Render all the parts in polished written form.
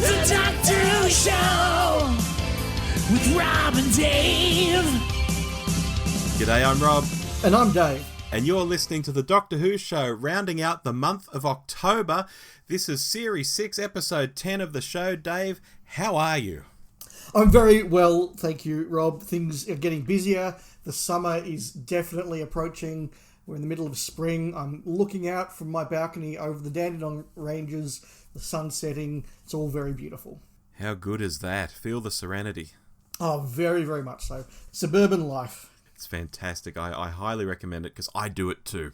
The Doctor Who Show with Rob and Dave. G'day, I'm Rob. And I'm Dave. And you're listening to The Doctor Who Show, rounding out the month of October. This is Series 6, Episode 10 of the show. Dave, how are you? I'm very well, thank you, Rob. Things are getting busier. The summer is definitely approaching. We're in the middle of spring. I'm looking out from my balcony over the Dandenong Ranges, the sun setting. It's all very beautiful. How good is that? Feel the serenity. Oh, very, very much so. Suburban life. It's fantastic. I highly recommend it because I do it too.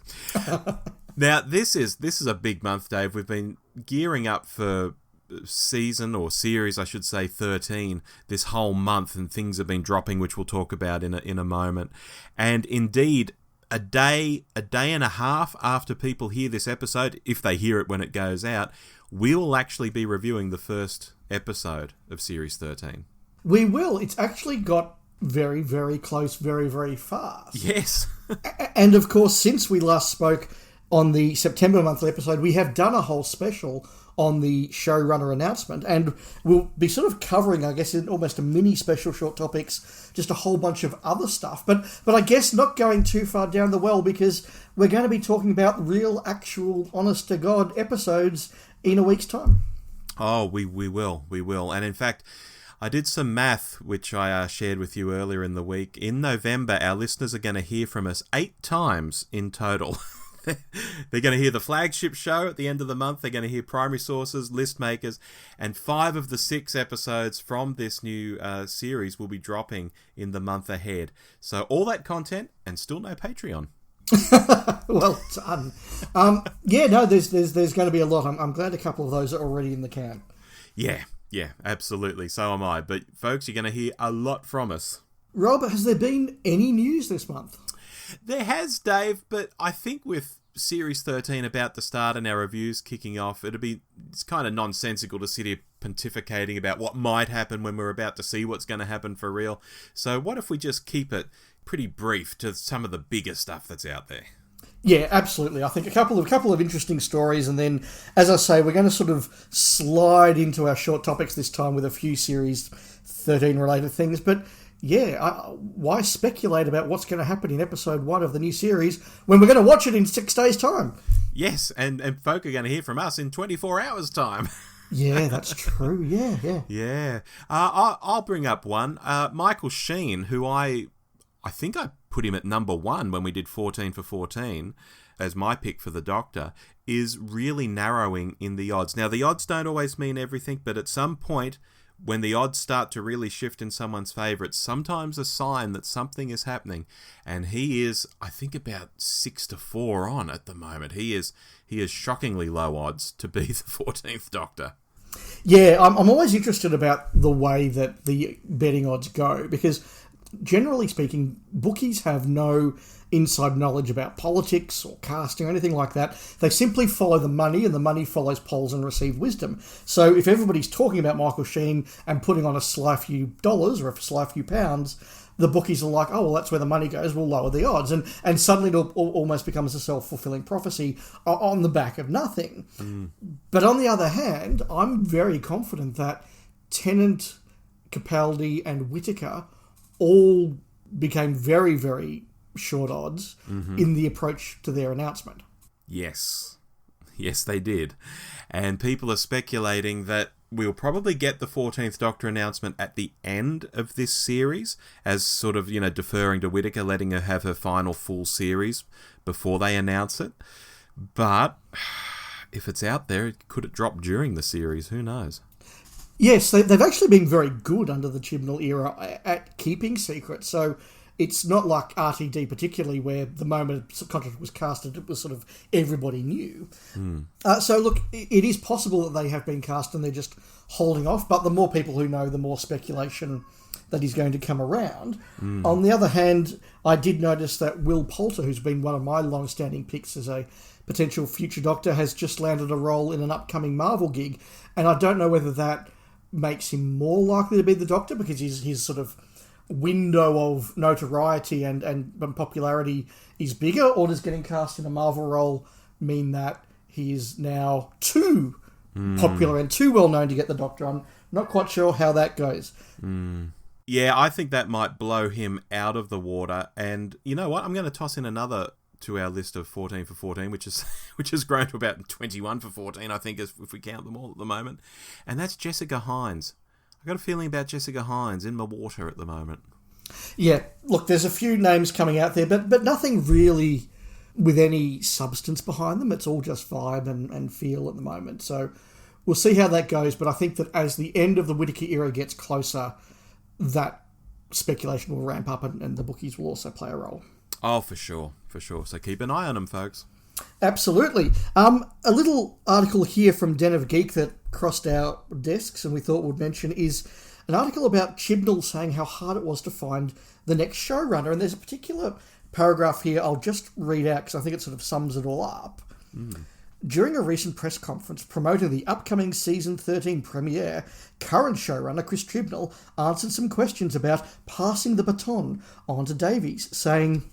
Now, this is a big month, Dave. We've been gearing up for season, or series, I should say, 13 this whole month, and things have been dropping, which we'll talk about in a moment. And indeed, a day and a half after people hear this episode, if they hear it when it goes out, we will actually be reviewing the first episode of Series 13. We will. It's actually got very, very close, very, very fast. Yes. And of course, since we last spoke on the September monthly episode, we have done a whole special on the showrunner announcement, and we'll be sort of covering, I guess, in almost a mini special short topics, just a whole bunch of other stuff. But I guess not going too far down the well, because we're going to be talking about real, actual, honest-to-God episodes in a week's time. Oh, we will. And in fact, I did some math, which I shared with you earlier in the week. In November, our listeners are going to hear from us 8 times in total. They're going to hear the flagship show at the end of the month. They're going to hear primary sources, list makers, and 5 of the 6 episodes from this new series will be dropping in the month ahead. So all that content and still no Patreon. Well done. There's going to be a lot. I'm glad a couple of those are already in the can. Yeah, absolutely. So am I. But folks, you're going to hear a lot from us. Rob, has there been any news this month? There has, Dave, but I think with Series 13 about to start and our reviews kicking off, it's kind of nonsensical to sit here pontificating about what might happen when we're about to see what's going to happen for real. So what if we just keep it pretty brief to some of the bigger stuff that's out there? Yeah, absolutely. I think a couple of interesting stories, and then, as I say, we're going to sort of slide into our short topics this time with a few Series 13 related things. But why speculate about what's going to happen in Episode 1 of the new series when we're going to watch it in 6 days' time? Yes, and folk are going to hear from us in 24 hours' time. Yeah, that's true. Yeah. I'll bring up one. Michael Sheen, who I think I put him at number 1 when we did 14 for 14 as my pick for the Doctor, is really narrowing in the odds. Now, the odds don't always mean everything, but at some point, when the odds start to really shift in someone's favour, it's sometimes a sign that something is happening. And he is, I think, about 6-4 on at the moment. He is shockingly low odds to be the 14th Doctor. Yeah, I'm always interested about the way that the betting odds go, because generally speaking, bookies have no inside knowledge about politics or casting or anything like that. They simply follow the money, and the money follows polls and received wisdom. So if everybody's talking about Michael Sheen and putting on a sly few dollars or a sly few pounds, the bookies are like, oh, well, that's where the money goes, we'll lower the odds. And suddenly it almost becomes a self-fulfilling prophecy on the back of nothing. But on the other hand, I'm very confident that Tennant, Capaldi and Whittaker all became very, very short odds in the approach to their announcement. Yes, they did. And people are speculating that we'll probably get the 14th Doctor announcement at the end of this series, as sort of, deferring to Whittaker, letting her have her final full series before they announce it. But if it's out there, could it drop during the series? Who knows? Yes, they've actually been very good under the Chibnall era at keeping secrets. So it's not like RTD particularly, where the moment a contract was casted, it was sort of everybody knew. So look, it is possible that they have been cast and they're just holding off, but the more people who know, the more speculation that is going to come around. On the other hand, I did notice that Will Poulter, who's been one of my long-standing picks as a potential future Doctor, has just landed a role in an upcoming Marvel gig, and I don't know whether that makes him more likely to be the Doctor because his sort of window of notoriety and popularity is bigger, or does getting cast in a Marvel role mean that he is now too popular and too well known to get the Doctor. I'm not quite sure how that goes. Yeah, I think that might blow him out of the water. And you know what? I'm going to toss in another to our list of 14 for 14, which has grown to about 21 for 14, I think, if we count them all at the moment. And that's Jessica Hines. I've got a feeling about Jessica Hines in my water at the moment. Yeah, look, there's a few names coming out there, but nothing really with any substance behind them. It's all just vibe and feel at the moment. So we'll see how that goes. But I think that as the end of the Whittaker era gets closer, that speculation will ramp up and the bookies will also play a role. Oh, for sure. So keep an eye on them, folks. Absolutely. A little article here from Den of Geek that crossed our desks and we thought we'd mention is an article about Chibnall saying how hard it was to find the next showrunner. And there's a particular paragraph here I'll just read out because I think it sort of sums it all up. During a recent press conference promoting the upcoming Season 13 premiere, current showrunner Chris Chibnall answered some questions about passing the baton on to Davies, saying,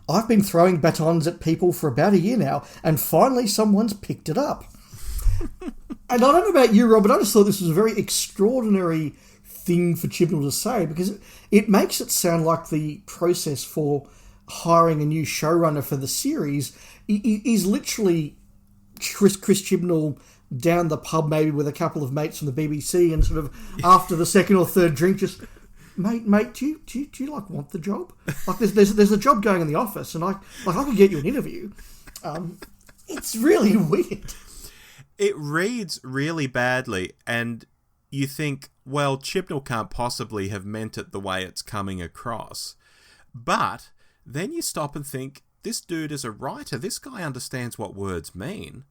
"I've been throwing batons at people for about a year now, and finally someone's picked it up." And I don't know about you, Rob, but I just thought this was a very extraordinary thing for Chibnall to say, because it makes it sound like the process for hiring a new showrunner for the series is literally Chris Chibnall down the pub maybe with a couple of mates from the BBC and sort of after the second or third drink just... Mate, do you like want the job? Like there's a job going in the office, and I could get you an interview. It's really weird. It reads really badly, and you think, well, Chibnall can't possibly have meant it the way it's coming across. But then you stop and think, this dude is a writer. This guy understands what words mean.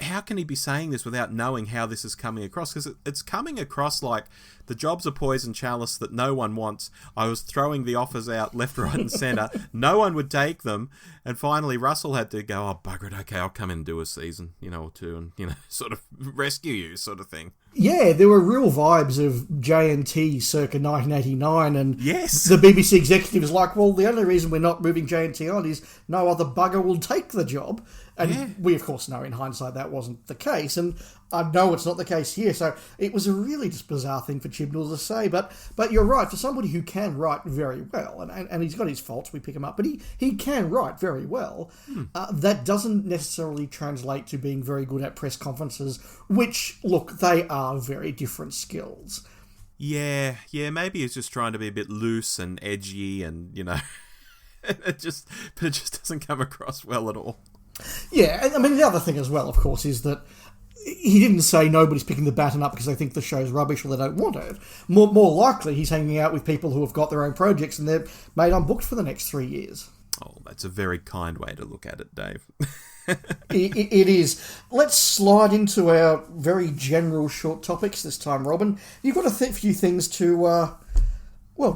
How can he be saying this without knowing how this is coming across? Because it's coming across like the job's a poison chalice that no one wants. I was throwing the offers out left, right and centre. No one would take them. And finally Russell had to go, oh, bugger it, okay, I'll come in and do a season, or two and, sort of rescue you sort of thing. Yeah, there were real vibes of JNT circa 1989, and yes, the BBC executive is like, well, the only reason we're not moving JNT on is no other bugger will take the job. And we, of course, know in hindsight that wasn't the case, and I know it's not the case here. So it was a really just bizarre thing for Chibnall to say. But you're right, for somebody who can write very well, and he's got his faults, we pick him up, but he can write very well. That doesn't necessarily translate to being very good at press conferences, which, look, they are very different skills. Yeah, maybe he's just trying to be a bit loose and edgy and, it just doesn't come across well at all. Yeah, and I mean, the other thing as well, of course, is that he didn't say nobody's picking the baton up because they think the show's rubbish or they don't want it. More likely, he's hanging out with people who have got their own projects and they're made unbooked for the next 3 years. Oh, that's a very kind way to look at it, Dave. It is. Let's slide into our very general short topics this time, Robin. You've got a few things to,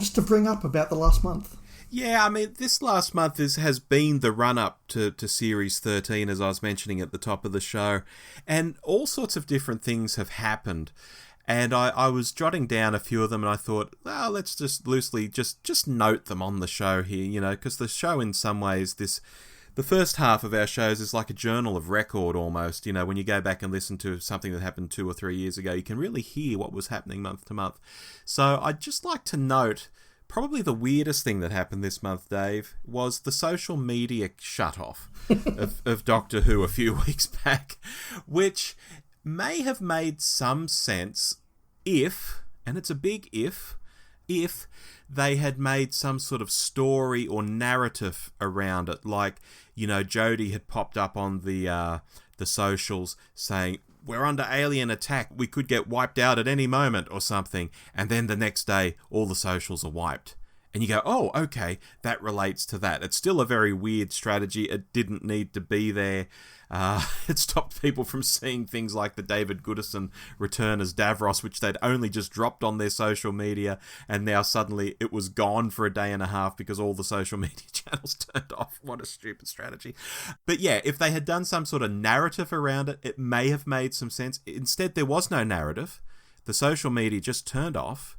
just to bring up about the last month. Yeah, I mean, this last month has been the run-up to Series 13, as I was mentioning at the top of the show, and all sorts of different things have happened. And I was jotting down a few of them, and I thought, well, let's just loosely just note them on the show here, because the show in some ways, the first half of our shows is like a journal of record almost. When you go back and listen to something that happened 2 or 3 years ago, you can really hear what was happening month to month. So I'd just like to note... probably the weirdest thing that happened this month, Dave, was the social media shut-off of Doctor Who a few weeks back, which may have made some sense if, and it's a big if they had made some sort of story or narrative around it. Like, Jodie had popped up on the socials saying, we're under alien attack, we could get wiped out at any moment or something, and then the next day all the socials are wiped. And you go, oh, okay, that relates to that. It's still a very weird strategy. It didn't need to be there. It stopped people from seeing things like the David Goodison return as Davros, which they'd only just dropped on their social media, and now suddenly it was gone for a day and a half because all the social media channels turned off. What a stupid strategy. But yeah, if they had done some sort of narrative around it, it may have made some sense. Instead, there was no narrative. The social media just turned off,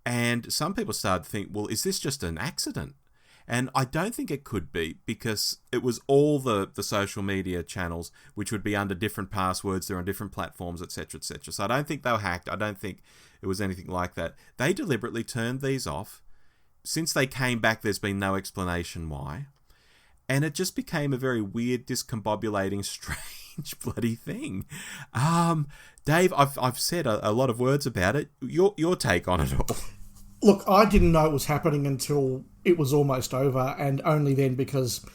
and some people started to think, well, is this just an accident? And I don't think it could be, because it was all the social media channels, which would be under different passwords. They're on different platforms, etc., etc. So I don't think they were hacked. I don't think it was anything like that. They deliberately turned these off. Since they came back, there's been no explanation why. And it just became a very weird, discombobulating, strange bloody thing. Dave, I've said a lot of words about it. Your take on it all? Look, I didn't know it was happening until it was almost over, and only then because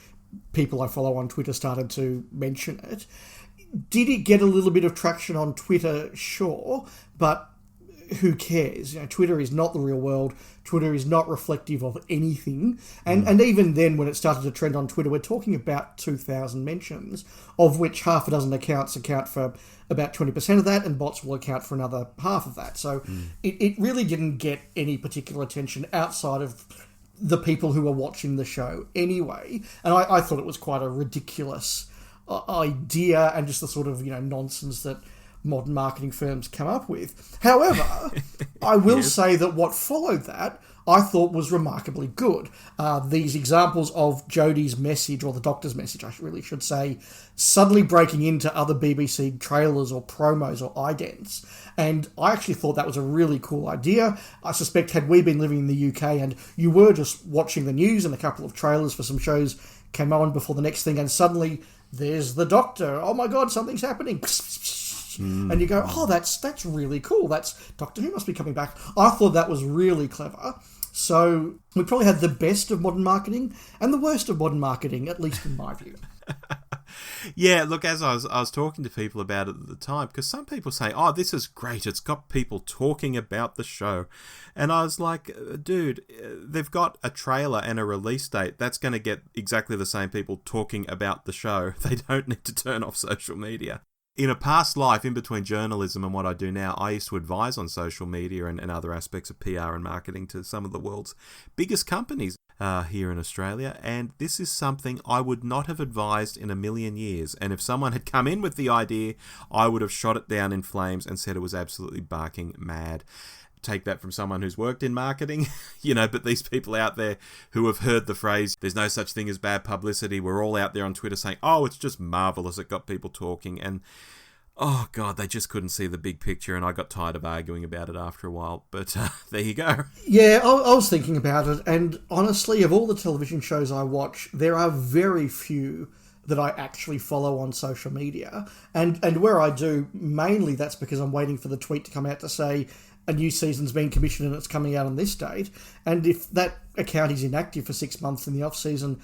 people I follow on Twitter started to mention it. Did it get a little bit of traction on Twitter? Sure, but who cares? Twitter is not the real world. Twitter is not reflective of anything. And even then, when it started to trend on Twitter, we're talking about 2,000 mentions, of which half a dozen accounts account for about 20% of that, and bots will account for another half of that. So it really didn't get any particular attention outside of the people who were watching the show anyway. And I thought it was quite a ridiculous idea, and just the sort of nonsense that modern marketing firms come up with. However, I will say that what followed that I thought was remarkably good. These examples of Jodie's message, or the Doctor's message, I really should say, suddenly breaking into other BBC trailers or promos or idents. And I actually thought that was a really cool idea. I suspect had we been living in the UK and you were just watching the news and a couple of trailers for some shows came on before the next thing, and suddenly there's the Doctor. Oh my God, something's happening. And you go, oh, that's really cool. That's Doctor Who must be coming back. I thought that was really clever. So we probably had the best of modern marketing and the worst of modern marketing, at least in my view. Yeah, look, as I was talking to people about it at the time, because some people say, oh, this is great, it's got people talking about the show. And I was like, dude, they've got a trailer and a release date. That's going to get exactly the same people talking about the show. They don't need to turn off social media. In a past life, in between journalism and what I do now, I used to advise on social media and other aspects of PR and marketing to some of the world's biggest companies here in Australia. And this is something I would not have advised in a million years. And if someone had come in with the idea, I would have shot it down in flames and said it was absolutely barking mad. Take that from someone who's worked in marketing, but these people out there who have heard the phrase, there's no such thing as bad publicity, we're all out there on Twitter saying, oh, it's just marvellous, it got people talking, and oh God, they just couldn't see the big picture, and I got tired of arguing about it after a while, but there you go. Yeah, I was thinking about it, and honestly, of all the television shows I watch, there are very few that I actually follow on social media, and where I do, mainly that's because I'm waiting for the tweet to come out to say, a new season's been commissioned and it's coming out on this date. And if that account is inactive for 6 months in the off-season,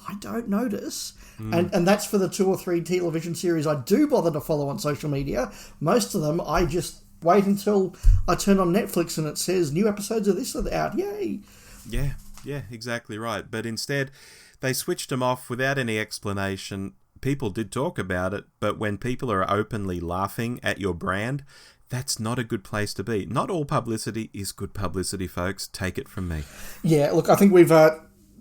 I don't notice. And that's for the 2 or 3 television series I do bother to follow on social media. Most of them, I just wait until I turn on Netflix and it says new episodes of this are out. Yay! Yeah, exactly right. But instead, they switched them off without any explanation. People did talk about it, but when people are openly laughing at your brand, that's not a good place to be. Not all publicity is good publicity, folks. Take it from me. Yeah, look, I think we've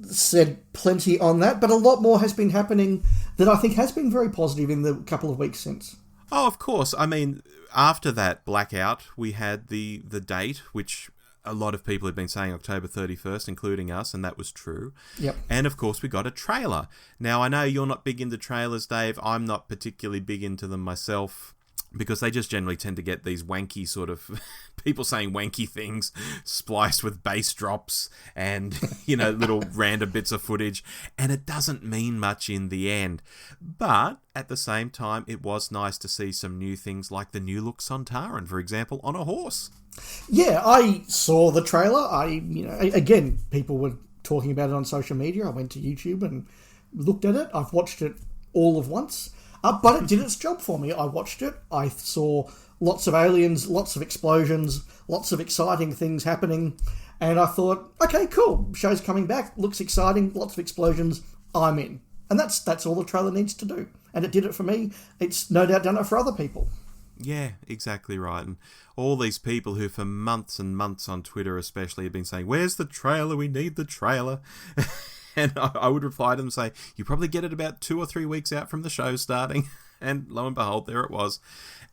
said plenty on that, but a lot more has been happening that I think has been very positive in the couple of weeks since. Oh, of course. I mean, after that blackout, we had the date, which a lot of people had been saying October 31st, including us, and that was true. Yep. And, of course, we got a trailer. Now, I know you're not big into trailers, Dave. I'm not particularly big into them myself, because they just generally tend to get these wanky sort of people saying wanky things spliced with bass drops and, little random bits of footage. And it doesn't mean much in the end. But at the same time, it was nice to see some new things like the new look Sontaran, for example, on a horse. Yeah, I saw the trailer. Again, people were talking about it on social media. I went to YouTube and looked at it. I've watched it all of once. But it did its job for me. I watched it. I saw lots of aliens, lots of explosions, lots of exciting things happening. And I thought, okay, cool. Show's coming back. Looks exciting. Lots of explosions. I'm in. And that's all the trailer needs to do. And it did it for me. It's no doubt done it for other people. Yeah, exactly right. And all these people who for months and months on Twitter especially have been saying, where's the trailer? We need the trailer. And I would reply to them and say, you probably get it about 2 or 3 weeks out from the show starting. And lo and behold, there it was.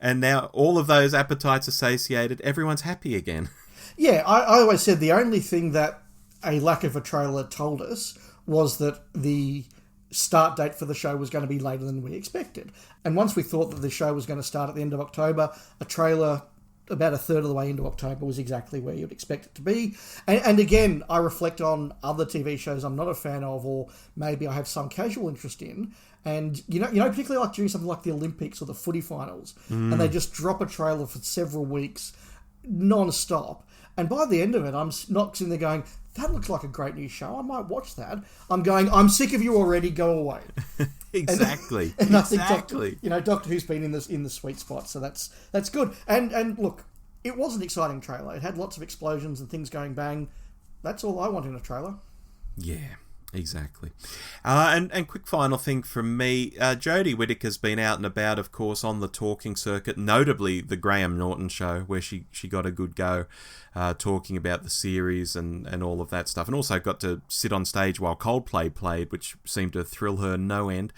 And now all of those appetites are satiated. Everyone's happy again. Yeah, I always said the only thing that a lack of a trailer told us was that the start date for the show was going to be later than we expected. And once we thought that the show was going to start at the end of October, a trailer about a third of the way into October was exactly where you'd expect it to be. And again, I reflect on other TV shows I'm not a fan of, or maybe I have some casual interest in. And, particularly like during something like the Olympics or the footy finals, and they just drop a trailer for several weeks non-stop. And by the end of it, I'm not sitting there going, that looks like a great new show, I might watch that. I'm going, I'm sick of you already, go away. Exactly. And I think Doctor Who's been in the sweet spot, so that's good. And look, it was an exciting trailer. It had lots of explosions and things going bang. That's all I want in a trailer. Yeah. Exactly. And quick final thing from me, Jodie Whittaker's been out and about, of course, on the talking circuit, notably the Graham Norton show, where she got a good go talking about the series and all of that stuff, and also got to sit on stage while Coldplay played, which seemed to thrill her no end.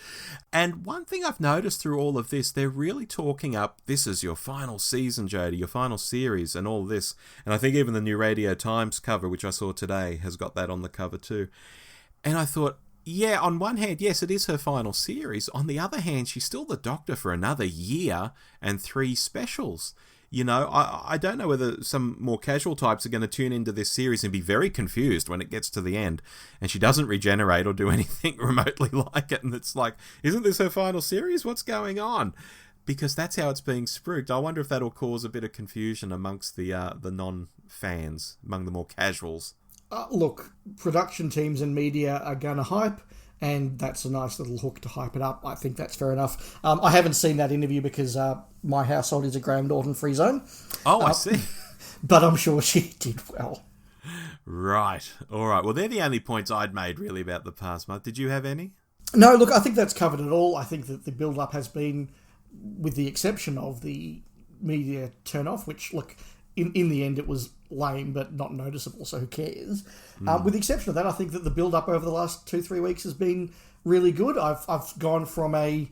And one thing I've noticed through all of this, they're really talking up, this is your final season, Jodie, your final series and all this. And I think even the new Radio Times cover, which I saw today, has got that on the cover too. And I thought, yeah, on one hand, yes, it is her final series. On the other hand, she's still the Doctor for another year and 3 specials. I don't know whether some more casual types are going to tune into this series and be very confused when it gets to the end and she doesn't regenerate or do anything remotely like it. And it's like, isn't this her final series? What's going on? Because that's how it's being spruiked. I wonder if that'll cause a bit of confusion amongst the non-fans, among the more casuals. Look, production teams and media are going to hype, and that's a nice little hook to hype it up. I think that's fair enough. I haven't seen that interview because my household is a Graham Norton free zone. Oh, I see. But I'm sure she did well. Right. All right. Well, they're the only points I'd made, really, about the past month. Did you have any? No, look, I think that's covered it all. I think that the build-up has been, with the exception of the media turn-off, which, look, in the end it was lame but not noticeable, so who cares? With the exception of that, I think that the build-up over the last 2-3 weeks has been really good. I've gone from a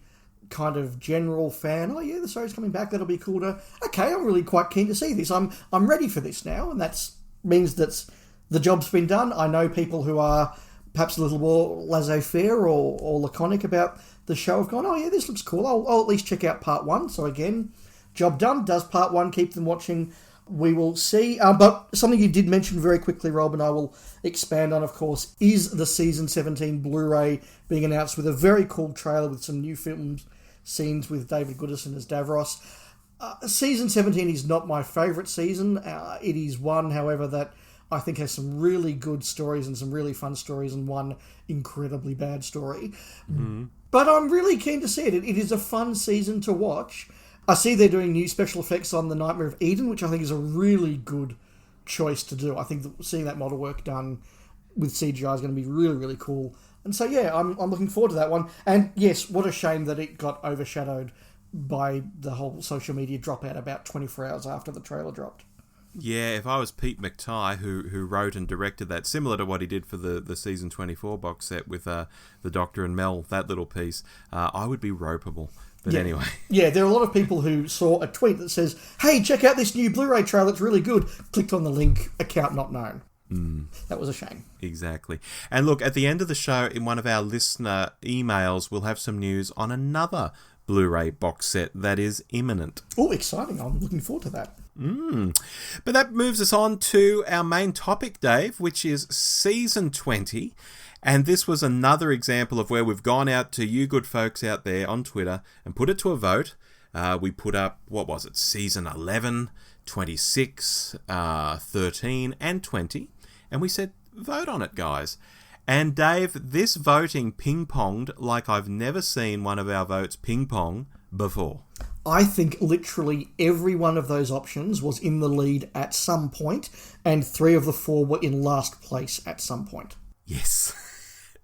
kind of general fan, oh yeah, the show's coming back, that'll be cool, to, okay, I'm really quite keen to see this. I'm ready for this now, and that means that the job's been done. I know people who are perhaps a little more laissez-faire or laconic about the show have gone, oh yeah, this looks cool, I'll at least check out part 1. So again, job done. Does part 1 keep them watching? We will see. But something you did mention very quickly, Rob, and I will expand on, of course, is the Season 17 Blu-ray being announced with a very cool trailer with some new film scenes with David Goodison as Davros. Season 17 is not my favourite season. It is one, however, that I think has some really good stories and some really fun stories and one incredibly bad story. Mm-hmm. But I'm really keen to see it. It is a fun season to watch. I see they're doing new special effects on The Nightmare of Eden, which I think is a really good choice to do. I think that seeing that model work done with CGI is going to be really, really cool. And so, yeah, I'm looking forward to that one. And yes, what a shame that it got overshadowed by the whole social media dropout about 24 hours after the trailer dropped. Yeah, if I was Pete McTighe, who wrote and directed that, similar to what he did for the Season 24 box set with the Doctor and Mel, that little piece, I would be ropeable. But yeah. Anyway. Yeah, there are a lot of people who saw a tweet that says, hey, check out this new Blu-ray trailer, it's really good. Clicked on the link, account not known. That was a shame. Exactly. And look, at the end of the show, in one of our listener emails, we'll have some news on another Blu-ray box set that is imminent. Oh, exciting. I'm looking forward to that. But that moves us on to our main topic, Dave, which is Season 20. And this was another example of where we've gone out to you good folks out there on Twitter and put it to a vote. We put up, what was it, Season 11, 26, 13 and 20. And we said, vote on it, guys. And Dave, this voting ping-ponged like I've never seen one of our votes ping-pong before. I think literally every one of those options was in the lead at some point, and 3 of the 4 were in last place at some point. Yes.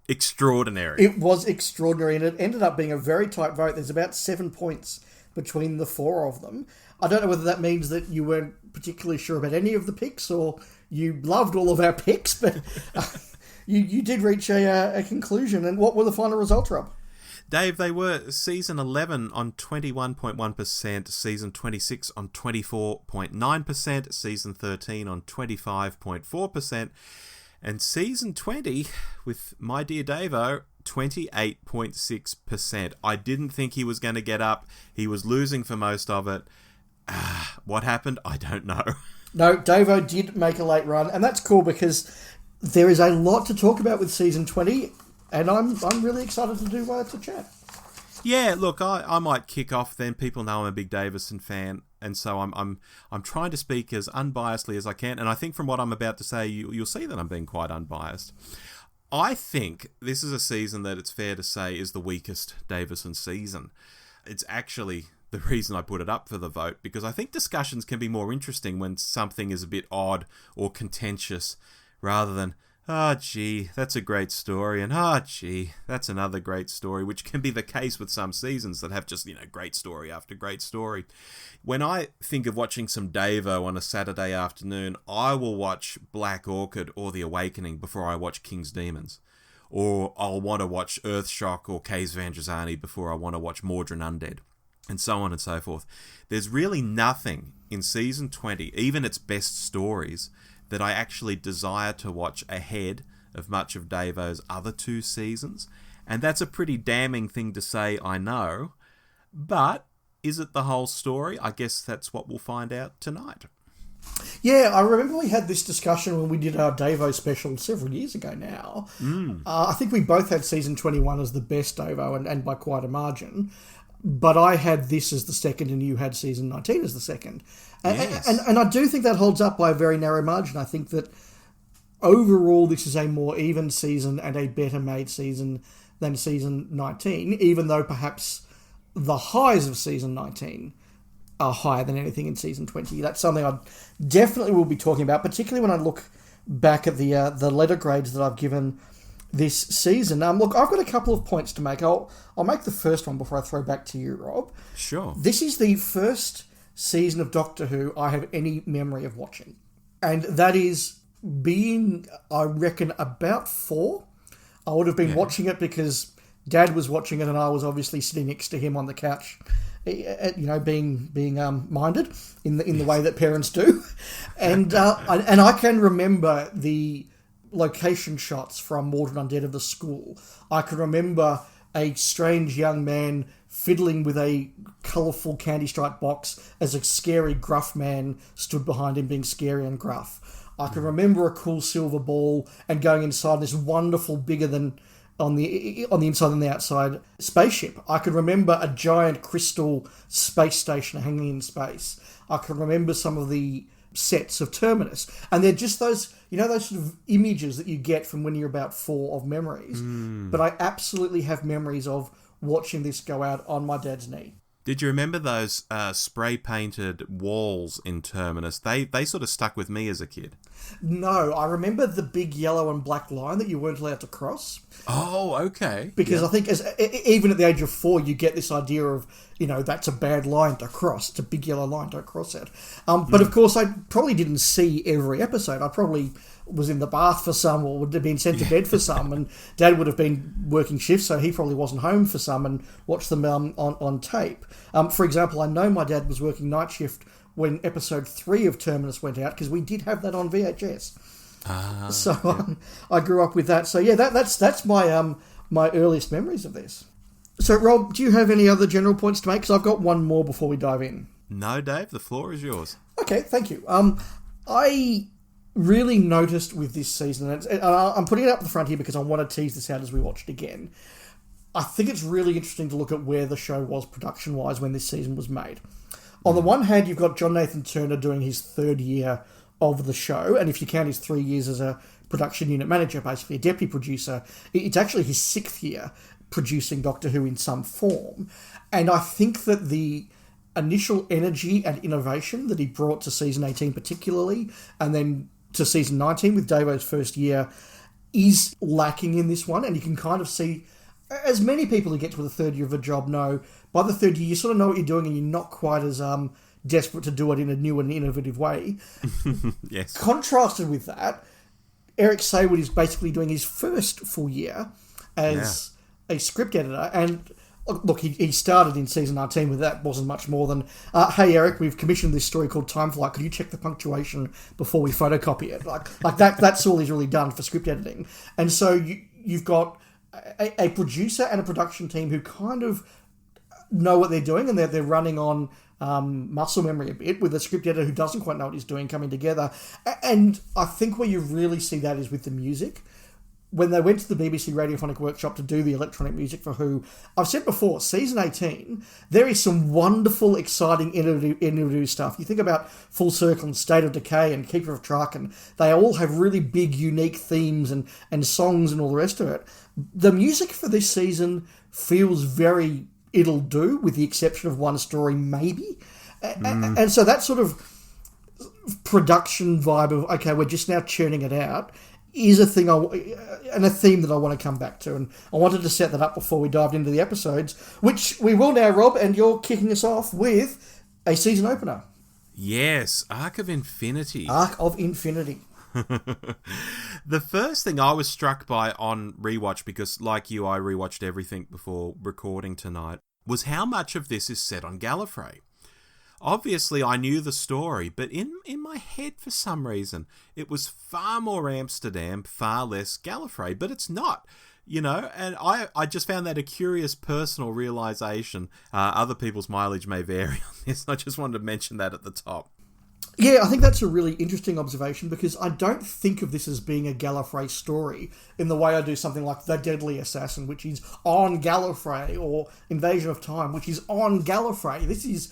Extraordinary. It was extraordinary, and it ended up being a very tight vote. There's about 7 points between the 4 of them. I don't know whether that means that you weren't particularly sure about any of the picks, or you loved all of our picks, but you did reach a conclusion. And what were the final results, Rob? Dave, they were Season 11 on 21.1%, Season 26 on 24.9%, Season 13 on 25.4%, And season 20, with my dear Davo, 28.6%. I didn't think he was going to get up. He was losing for most of it. What happened? I don't know. No, Davo did make a late run, and that's cool because there is a lot to talk about with season 20, and I'm really excited to chat. Yeah, look, I might kick off then. People know I'm a big Davison fan, and so I'm trying to speak as unbiasedly as I can. And I think from what I'm about to say, you'll see that I'm being quite unbiased. I think this is a season that it's fair to say is the weakest Davison season. It's actually the reason I put it up for the vote, because I think discussions can be more interesting when something is a bit odd or contentious, rather than, oh, gee, that's a great story, and oh, gee, that's another great story, which can be the case with some seasons that have just, great story after great story. When I think of watching some Davo on a Saturday afternoon, I will watch Black Orchid or The Awakening before I watch King's Demons. Or I'll want to watch Earthshock or Caves of Androzani before I want to watch Mawdryn Undead, and so on and so forth. There's really nothing in season 20, even its best stories, that I actually desire to watch ahead of much of Davo's other 2 seasons. And that's a pretty damning thing to say, I know. But is it the whole story? I guess that's what we'll find out tonight. Yeah, I remember we had this discussion when we did our Davo special several years ago now. I think we both had season 21 as the best Davo, and by quite a margin. But I had this as the second, and you had season 19 as the second. Yes. And I do think that holds up by a very narrow margin. I think that overall this is a more even season and a better made season than season 19, even though perhaps the highs of season 19 are higher than anything in season 20. That's something I definitely will be talking about, particularly when I look back at the letter grades that I've given this season. Look, I've got a couple of points to make. I'll make the first one before I throw back to you, Rob. Sure. This is the first season of Doctor Who I have any memory of watching. And that is being, I reckon, about 4. I would have been watching it because Dad was watching it and I was obviously sitting next to him on the couch, being minded in the way that parents do. And I can remember the location shots from Mawdryn Undead of the school. I can remember a strange young man fiddling with a colourful candy-striped box as a scary gruff man stood behind him being scary and gruff. I can remember a cool silver ball and going inside this wonderful, bigger than on the inside than the outside spaceship. I can remember a giant crystal space station hanging in space. I can remember some of the sets of Terminus, and they're just those sort of images that you get from when you're about 4 of memories. But I absolutely have memories of watching this go out on my dad's knee. Did you remember those spray-painted walls in Terminus? They sort of stuck with me as a kid. No, I remember the big yellow and black line that you weren't allowed to cross. Oh, okay. Because I think even at the age of 4, you get this idea of, that's a bad line to cross. It's a big yellow line, don't cross it. But of course, I probably didn't see every episode. I probably was in the bath for some, or would have been sent to bed for some, and Dad would have been working shifts, so he probably wasn't home for some, and watched them on tape. For example, I know my dad was working night shift when episode 3 of Terminus went out, because we did have that on VHS. I grew up with that. So yeah, that's my my earliest memories of this. So Rob, do you have any other general points to make? Because I've got one more before we dive in. No, Dave, the floor is yours. Okay, thank you. I really noticed with this season, and I'm putting it up the front here because I want to tease this out as we watch it again. I think it's really interesting to look at where the show was production-wise when this season was made. On the one hand, you've got John Nathan Turner doing his 3rd year of the show, and if you count his 3 years as a production unit manager, basically a deputy producer, it's actually his 6th year producing Doctor Who in some form. And I think that the initial energy and innovation that he brought to season 18 particularly, and then to season 19 with Davo's first year, is lacking in this one. And you can kind of see, as many people who get to the 3rd year of a job know, by the 3rd year you sort of know what you're doing and you're not quite as desperate to do it in a new and innovative way. Yes. Contrasted with that, Eric Saywood is basically doing his first full year as a script editor, and look, he started in season 19 with that. Wasn't much more than, hey, Eric, we've commissioned this story called Time Flight. Could you check the punctuation before we photocopy it? Like that's all he's really done for script editing. And so you've got a producer and a production team who kind of know what they're doing, and they're running on muscle memory a bit, with a script editor who doesn't quite know what he's doing coming together. And I think where you really see that is with the music. When they went to the BBC Radiophonic Workshop to do the electronic music for Who, I've said before, season 18, there is some wonderful, exciting, innovative stuff. You think about Full Circle and State of Decay and Keeper of Truck, and they all have really big, unique themes and songs and all the rest of it. The music for this season feels very it'll do, with the exception of one story, maybe. And so that sort of production vibe of, okay, we're just now churning it out, is a thing and a theme that I want to come back to. And I wanted to set that up before we dived into the episodes, which we will now, Rob, and you're kicking us off with a season opener. Yes, Arc of Infinity. Arc of Infinity. The first thing I was struck by on rewatch, because like you, I rewatched everything before recording tonight, was how much of this is set on Gallifrey. Obviously, I knew the story, but in my head, for some reason, it was far more Amsterdam, far less Gallifrey, but it's not, and I just found that a curious personal realisation. Other people's mileage may vary on this. I just wanted to mention that at the top. Yeah, I think that's a really interesting observation, because I don't think of this as being a Gallifrey story in the way I do something like The Deadly Assassin, which is on Gallifrey, or Invasion of Time, which is on Gallifrey. This is,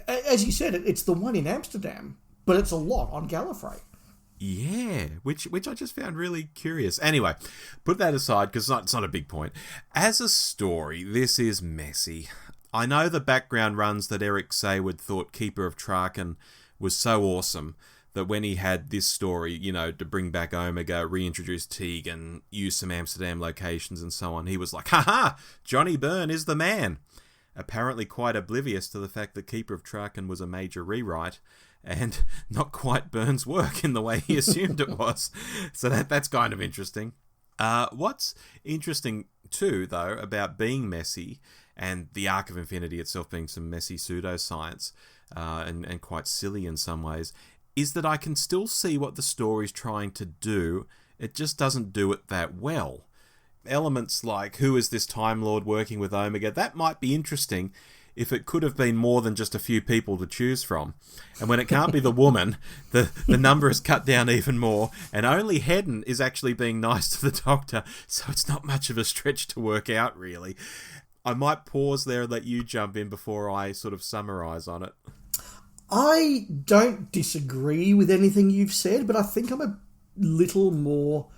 as you said, it's the one in Amsterdam, but it's a lot on Gallifrey. Yeah, which I just found really curious. Anyway, put that aside, because it's not a big point. As a story, this is messy. I know the background runs that Eric Sayward thought Keeper of Traken was so awesome that when he had this story, to bring back Omega, reintroduce Tegan, use some Amsterdam locations and so on, he was like, haha, Johnny Byrne is the man. Apparently quite oblivious to the fact that Keeper of Traken was a major rewrite, and not quite Byrne's work in the way he assumed it was. So that's kind of interesting. What's interesting too, though, about being messy, and the Arc of Infinity itself being some messy pseudoscience, and quite silly in some ways, is that I can still see what the story's trying to do. It just doesn't do it that well. Elements like, who is this Time Lord working with Omega? That might be interesting if it could have been more than just a few people to choose from. And when it can't be the woman, the number is cut down even more, and only Hedden is actually being nice to the Doctor, so it's not much of a stretch to work out, really. I might pause there and let you jump in before I sort of summarise on it. I don't disagree with anything you've said, but I think I'm a little more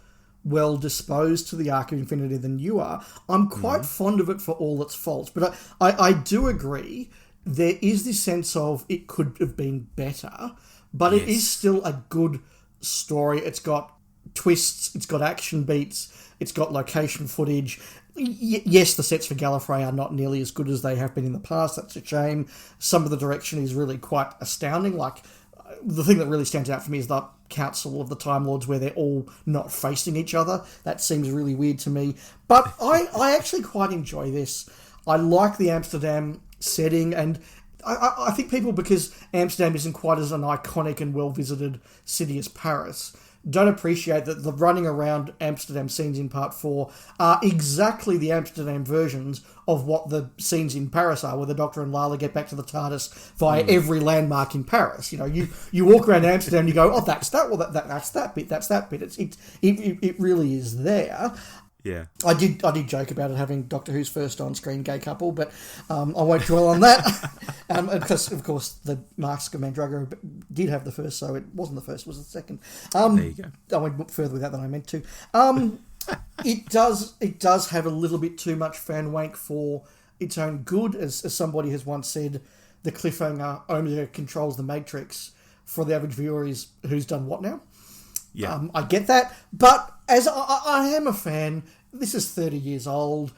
well disposed to the Arc of Infinity than you are. I'm quite fond of it for all its faults, but I do agree there is this sense of it could have been better, but It is still a good story. It's got twists, it's got action beats, it's got location footage. Yes, the sets for Gallifrey are not nearly as good as they have been in the past. That's a shame. Some of the direction is really quite astounding. Like, the thing that really stands out for me is the Council of the Time Lords, where they're all not facing each other. That seems really weird to me. But I actually quite enjoy this. I like the Amsterdam setting, and I think people, because Amsterdam isn't quite as an iconic and well-visited city as Paris, don't appreciate that the running around Amsterdam scenes in Part 4 are exactly the Amsterdam versions of what the scenes in Paris are, where the Doctor and Lala get back to the TARDIS via every landmark in Paris. You walk around Amsterdam and you go, oh, that's that, well, that's that bit, that's that bit. It really is there. Yeah, I did joke about it having Doctor Who's first on-screen gay couple, but I won't dwell on that. Because, of course, the Mask of Mandragora did have the first, so it wasn't the first, it was the second. There you go. I went further with that than I meant to. It does have a little bit too much fan wank for its own good. As somebody has once said, the cliffhanger, Omega controls the Matrix, for the average viewer is, who's done what now? Yeah. I get that, but as I am a fan, this is 30 years old,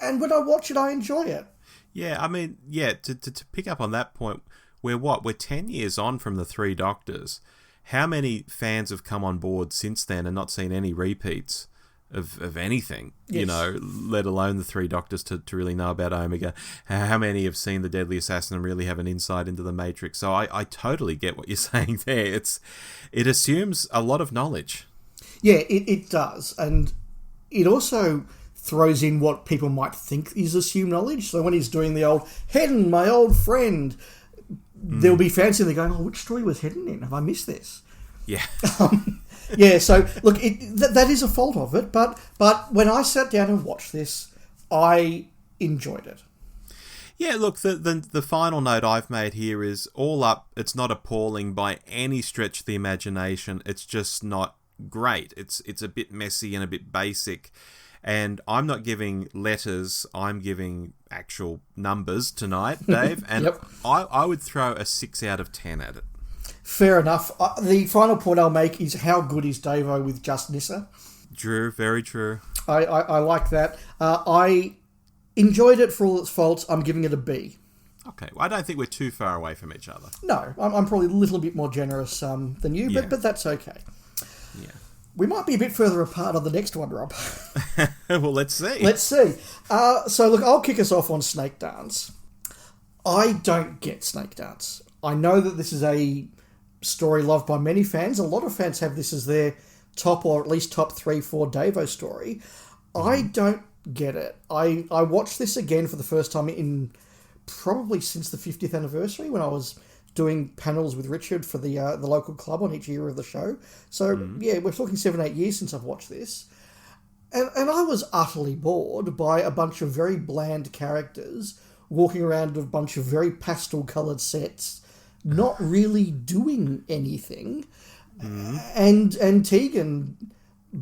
and when I watch it, I enjoy it. Yeah, I mean, to pick up on that point, we're 10 years on from the Three Doctors. How many fans have come on board since then and not seen any repeats of anything, Yes. let alone the three doctors to really know about Omega. How many have seen The Deadly Assassin and really have an insight into the Matrix? So I totally get what you're saying there. It assumes a lot of knowledge. Yeah, it does. And it also throws in what people might think is assumed knowledge. So when he's doing the old, Hedden, my old friend, there'll be fans in there going, oh, which story was Hedden in? Have I missed this? Yeah. Yeah, so look, that is a fault of it, but when I sat down and watched this, I enjoyed it. Yeah, look, the final note I've made here is all up. It's not appalling by any stretch of the imagination. It's just not great. It's a bit messy and a bit basic. And I'm not giving letters, I'm giving actual numbers tonight, Dave. And Yep. I would throw a 6 out of 10 at it. Fair enough. The final point I'll make is how good is Davo with just Nissa? True, very true. I like that. I enjoyed it for all its faults. I'm giving it a B. Okay, well, I don't think we're too far away from each other. No, I'm probably a little bit more generous than you, Yeah. but that's okay. Yeah. We might be a bit further apart on the next one, Rob. Well, let's see. Let's see. So, look, I'll kick us off on Snakedance. I don't get Snakedance. I know that this is a story loved by many fans. A lot of fans have this as their top, or at least top 3-4 Davo story. I don't get it. I watched this again for the first time in probably since the 50th anniversary when I was doing panels with Richard for the local club on each year of the show. So, yeah, we're talking 7-8 years since I've watched this. And I was utterly bored by a bunch of very bland characters walking around a bunch of very pastel-coloured sets, not really doing anything. And Tegan,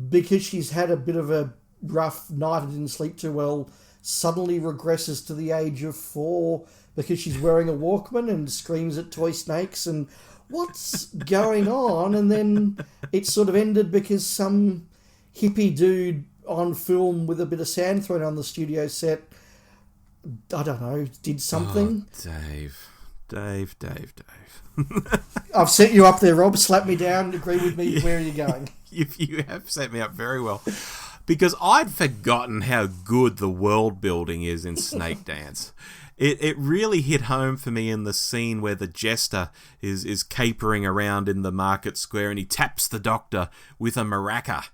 because she's had a bit of a rough night and didn't sleep too well, suddenly regresses to the age of 4 because she's wearing a Walkman and screams at toy snakes and what's going on? And then it sort of ended because some hippie dude on film with a bit of sand thrown on the studio set, I don't know, did something. Oh, Dave. I've set you up there, Rob. Slap me down. Agree with me. Where are you going? You have set me up very well. Because I'd forgotten how good the world building is in Snakedance. It really hit home for me in the scene where the jester is capering around in the market square and he taps the doctor with a maraca.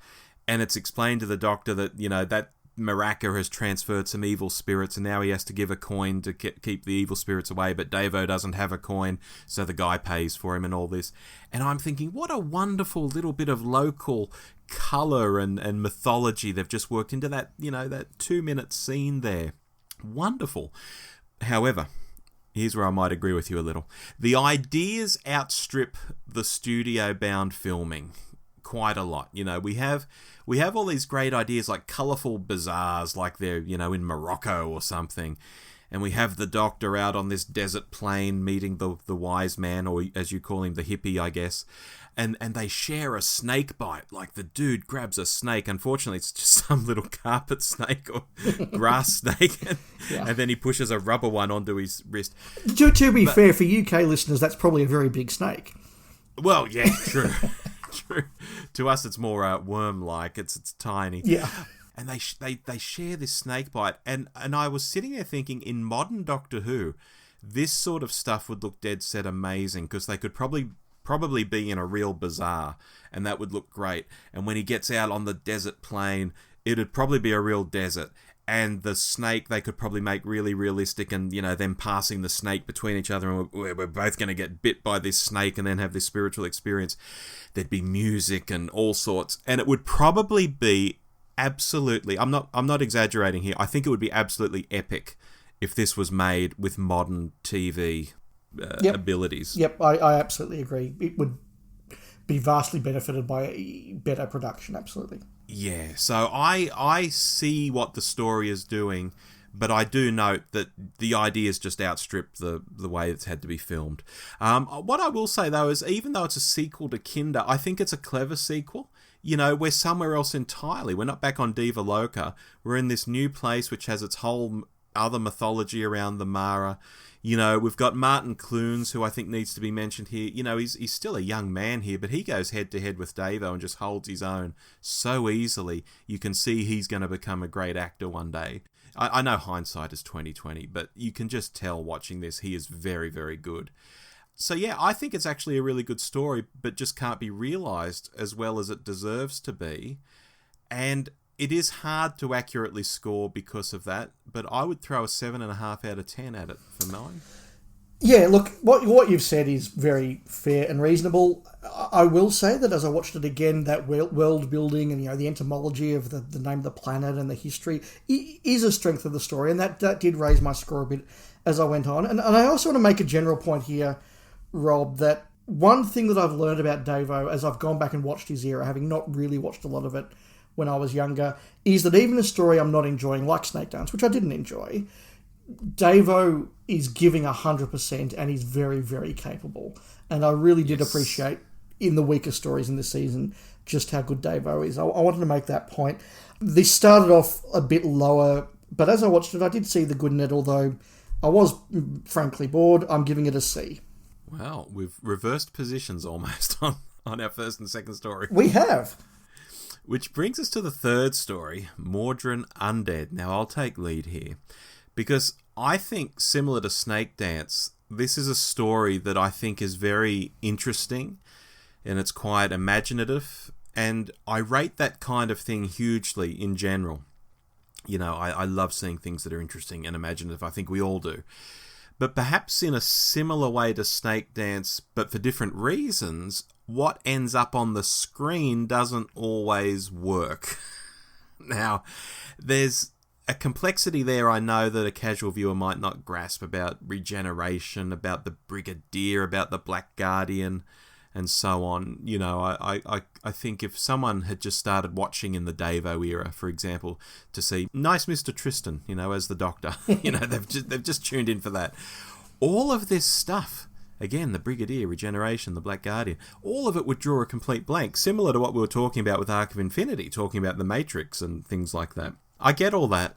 And it's explained to the doctor that, that maraca has transferred some evil spirits and now he has to give a coin to keep the evil spirits away, but Davo doesn't have a coin, so the guy pays for him and all this. And I'm thinking, what a wonderful little bit of local colour and mythology they've just worked into that, that 2-minute scene there. Wonderful. However, here's where I might agree with you a little. The ideas outstrip the studio-bound filming quite a lot. We have all these great ideas like colourful bazaars, like they're, in Morocco or something. And we have the doctor out on this desert plain meeting the wise man, or as you call him, the hippie, I guess. And they share a snake bite. Like the dude grabs a snake. Unfortunately, it's just some little carpet snake or grass snake. And then he pushes a rubber one onto his wrist. To be fair, for UK listeners, that's probably a very big snake. Well, yeah, true. True. To us, it's more worm-like. It's tiny. Yeah. And they share this snake bite. And I was sitting there thinking, in modern Doctor Who, this sort of stuff would look dead set amazing because they could probably be in a real bazaar and that would look great. And when he gets out on the desert plain, it'd probably be a real desert. And the snake, they could probably make really realistic and, them passing the snake between each other and we're both going to get bit by this snake and then have this spiritual experience. There'd be music and all sorts. And it would probably be absolutely, I'm not exaggerating here, I think it would be absolutely epic if this was made with modern TV abilities. Yep, I absolutely agree. It would be vastly benefited by a better production, absolutely. Yeah, so I see what the story is doing, but I do note that the ideas just outstrip the way it's had to be filmed. What I will say, though, is even though it's a sequel to Kinder, I think it's a clever sequel. We're somewhere else entirely. We're not back on Diva Loca. We're in this new place which has its whole other mythology around the Mara. We've got Martin Clunes, who I think needs to be mentioned here. He's still a young man here, but he goes head-to-head with Davo and just holds his own so easily. You can see he's going to become a great actor one day. I know hindsight is 20/20, but you can just tell watching this, he is very, very good. So yeah, I think it's actually a really good story, but just can't be realised as well as it deserves to be. And it is hard to accurately score because of that, but I would throw a 7.5 out of 10 at it for mine. Yeah, look, what you've said is very fair and reasonable. I will say that as I watched it again, that world building and the entomology of the name of the planet and the history is a strength of the story, and that did raise my score a bit as I went on. And I also want to make a general point here, Rob, that one thing that I've learned about Davo as I've gone back and watched his era, having not really watched a lot of it when I was younger, is that even a story I'm not enjoying, like Snakedance, which I didn't enjoy, Davo is giving 100% and he's very, very capable. And I really did appreciate in the weaker stories in this season just how good Davo is. I wanted to make that point. This started off a bit lower, but as I watched it, I did see the good in it, although I was frankly bored. I'm giving it a C. Wow, we've reversed positions almost on our first and second story. We have. Which brings us to the third story, Mawdryn Undead. Now, I'll take lead here, because I think, similar to Snakedance, this is a story that I think is very interesting, and it's quite imaginative, and I rate that kind of thing hugely in general. I love seeing things that are interesting and imaginative. I think we all do. But perhaps in a similar way to Snakedance, but for different reasons, what ends up on the screen doesn't always work. Now, there's a complexity there I know that a casual viewer might not grasp about regeneration, about the Brigadier, about the Black Guardian, and so on. I think if someone had just started watching in the Davo era, for example, to see nice Mr. Tristan, as the Doctor, they've just tuned in for that. All of this stuff, again, the Brigadier, regeneration, the Black Guardian, all of it would draw a complete blank, similar to what we were talking about with Arc of Infinity, talking about the Matrix and things like that. I get all that,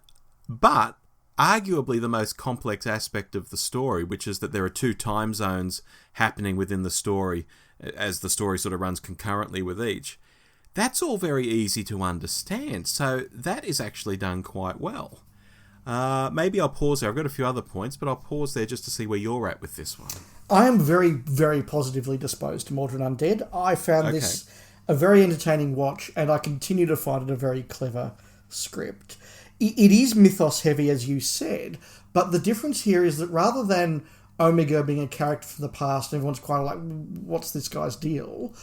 but arguably the most complex aspect of the story, which is that there are 2 time zones happening within the story as the story sort of runs concurrently with each, that's all very easy to understand. So that is actually done quite well. Maybe I'll pause there. I've got a few other points, but I'll pause there just to see where you're at with this one. I am very, very positively disposed to Mawdryn Undead. I found this a very entertaining watch, and I continue to find it a very clever script. It is mythos heavy, as you said, but the difference here is that rather than Omega being a character from the past, everyone's quite like, what's this guy's deal?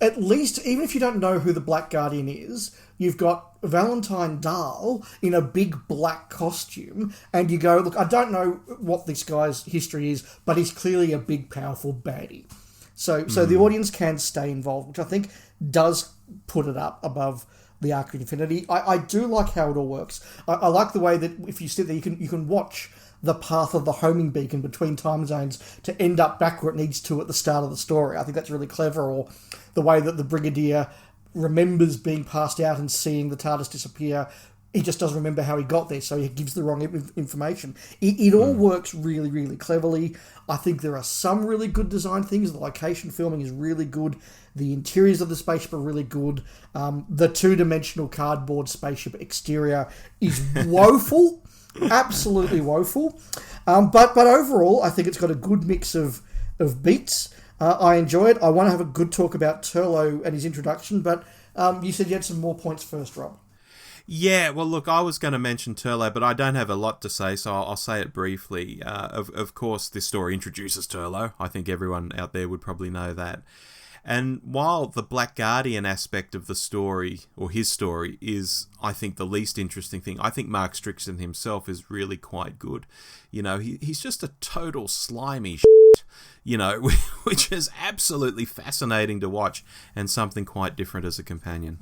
At least, even if you don't know who the Black Guardian is, you've got Valentine Dahl in a big black costume, and you go, look, I don't know what this guy's history is, but he's clearly a big, powerful baddie. So the audience can stay involved, which I think does put it up above the Arc of Infinity. I do like how it all works. I like the way that if you sit there, you can watch the path of the homing beacon between time zones to end up back where it needs to at the start of the story. I think that's really clever. Or the way that the Brigadier remembers being passed out and seeing the TARDIS disappear. He just doesn't remember how he got there, so he gives the wrong information. It all works really, really cleverly. I think there are some really good design things. The location filming is really good. The interiors of the spaceship are really good. The 2-dimensional cardboard spaceship exterior is woeful. Absolutely woeful. But overall, I think it's got a good mix of beats. I enjoy it. I want to have a good talk about Turlough and his introduction, but you said you had some more points first, Rob. Yeah, well, look, I was going to mention Turlough, but I don't have a lot to say, so I'll say it briefly. Of course, this story introduces Turlough. I think everyone out there would probably know that. And while the Black Guardian aspect of the story, or his story, is, I think, the least interesting thing, I think Mark Strickson himself is really quite good. He's just a total slimy which is absolutely fascinating to watch, and something quite different as a companion.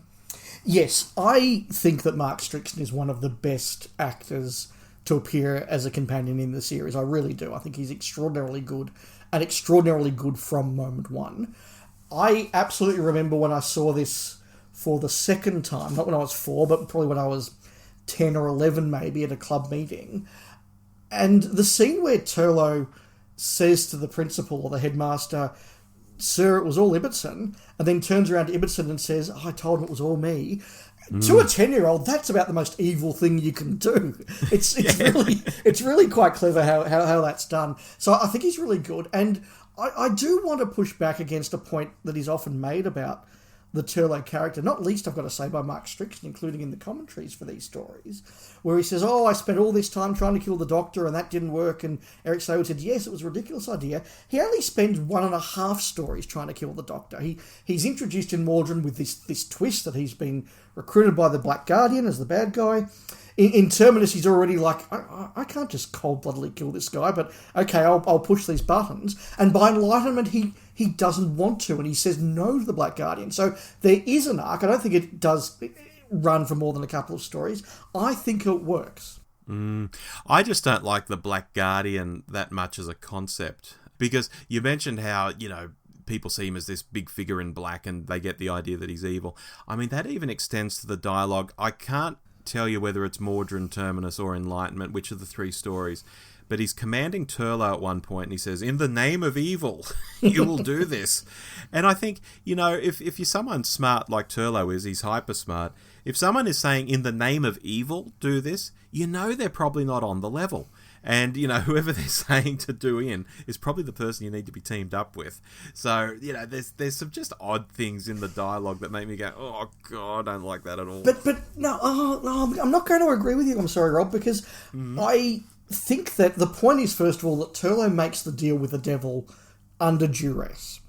Yes, I think that Mark Strickson is one of the best actors to appear as a companion in the series. I really do. I think he's extraordinarily good, and extraordinarily good from moment one. I absolutely remember when I saw this for the second time, not when I was 4, but probably when I was 10 or 11 maybe at a club meeting. And the scene where Turlo says to the principal or the headmaster, "Sir, it was all Ibbotson," and then turns around to Ibbotson and says, "I told him it was all me." To a 10-year-old, that's about the most evil thing you can do. It's really quite clever how that's done. So I think he's really good. And I do want to push back against a point that is often made about the Turlo character, not least, I've got to say, by Mark Strickson, including in the commentaries for these stories, where he says, "Oh, I spent all this time trying to kill the Doctor and that didn't work," and Eric Saywood said, "Yes, it was a ridiculous idea." He only spends 1.5 stories trying to kill the Doctor. He's introduced in Mawdryn with this twist that he's been recruited by the Black Guardian as the bad guy. In Terminus, he's already like, I can't just cold-bloodedly kill this guy, but okay, I'll push these buttons. And by Enlightenment, he doesn't want to, and he says no to the Black Guardian. So there is an arc. I don't think it does run for more than a couple of stories. I think it works. I just don't like the Black Guardian that much as a concept. Because you mentioned how, people see him as this big figure in black and they get the idea that he's evil. I mean, that even extends to the dialogue. I can't tell you whether it's Mawdryn, Terminus, or Enlightenment, which of the 3 stories, but he's commanding Turlo at one point and he says, "In the name of evil, you will do this." And I think, if you're someone smart like Turlo is, he's hyper smart, if someone is saying, "In the name of evil, do this," they're probably not on the level. And, whoever they're saying to do in is probably the person you need to be teamed up with. So, there's some just odd things in the dialogue that make me go, "Oh, God, I don't like that at all." But no, I'm not going to agree with you, I'm sorry, Rob, because I think that the point is, first of all, that Turlo makes the deal with the devil under duress.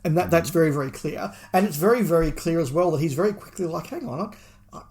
And that's very, very clear. And it's very, very clear as well that he's very quickly like, "Hang on,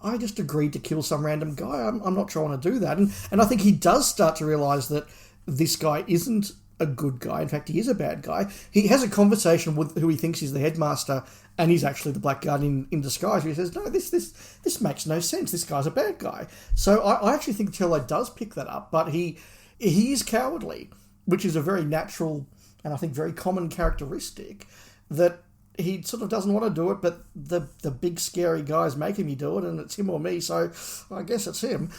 I just agreed to kill some random guy. I'm not sure I want to do that." And I think he does start to realise that this guy isn't a good guy. In fact, he is a bad guy. He has a conversation with who he thinks is the headmaster, and he's actually the Black Guardian in disguise. Where he says, "No, this makes no sense. This guy's a bad guy." So I actually think Turlo does pick that up, but he is cowardly, which is a very natural and I think very common characteristic that he sort of doesn't want to do it, but the big scary guys making me do it, and it's him or me, so I guess it's him.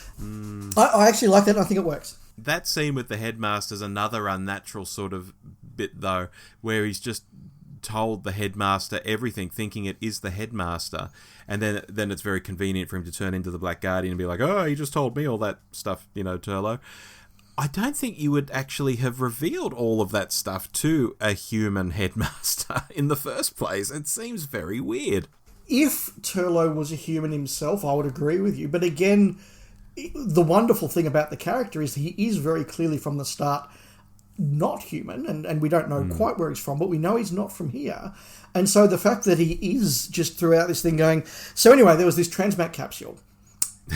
I actually like that, and I think it works. That scene with the headmaster's another unnatural sort of bit, though, where he's just told the headmaster everything, thinking it is the headmaster, and then it's very convenient for him to turn into the Black Guardian and be like, "Oh, you just told me all that stuff, Turlo." I don't think you would actually have revealed all of that stuff to a human headmaster in the first place. It seems very weird. If Turlo was a human himself, I would agree with you. But again, the wonderful thing about the character is he is very clearly from the start not human, and we don't know quite where he's from, but we know he's not from here. And so the fact that he is just throughout this thing going, so anyway, there was this transmat capsule.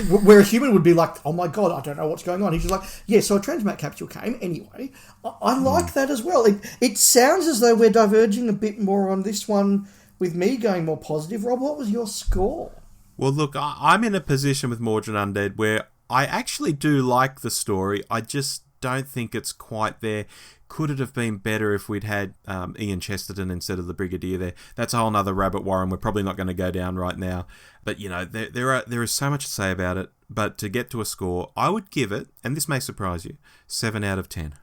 Where a human would be like, "Oh my God, I don't know what's going on." He's just like, "Yeah, so a transmat capsule came anyway." I like that as well. It sounds as though we're diverging a bit more on this one with me going more positive. Rob, what was your score? Well, look, I'm in a position with Mawdryn Undead where I actually do like the story. I just don't think it's quite there. Could it have been better if we'd had Ian Chesterton instead of the Brigadier there? That's a whole nother rabbit warren we're probably not going to go down right now. But, there is so much to say about it. But to get to a score, I would give it, and this may surprise you, 7 out of 10.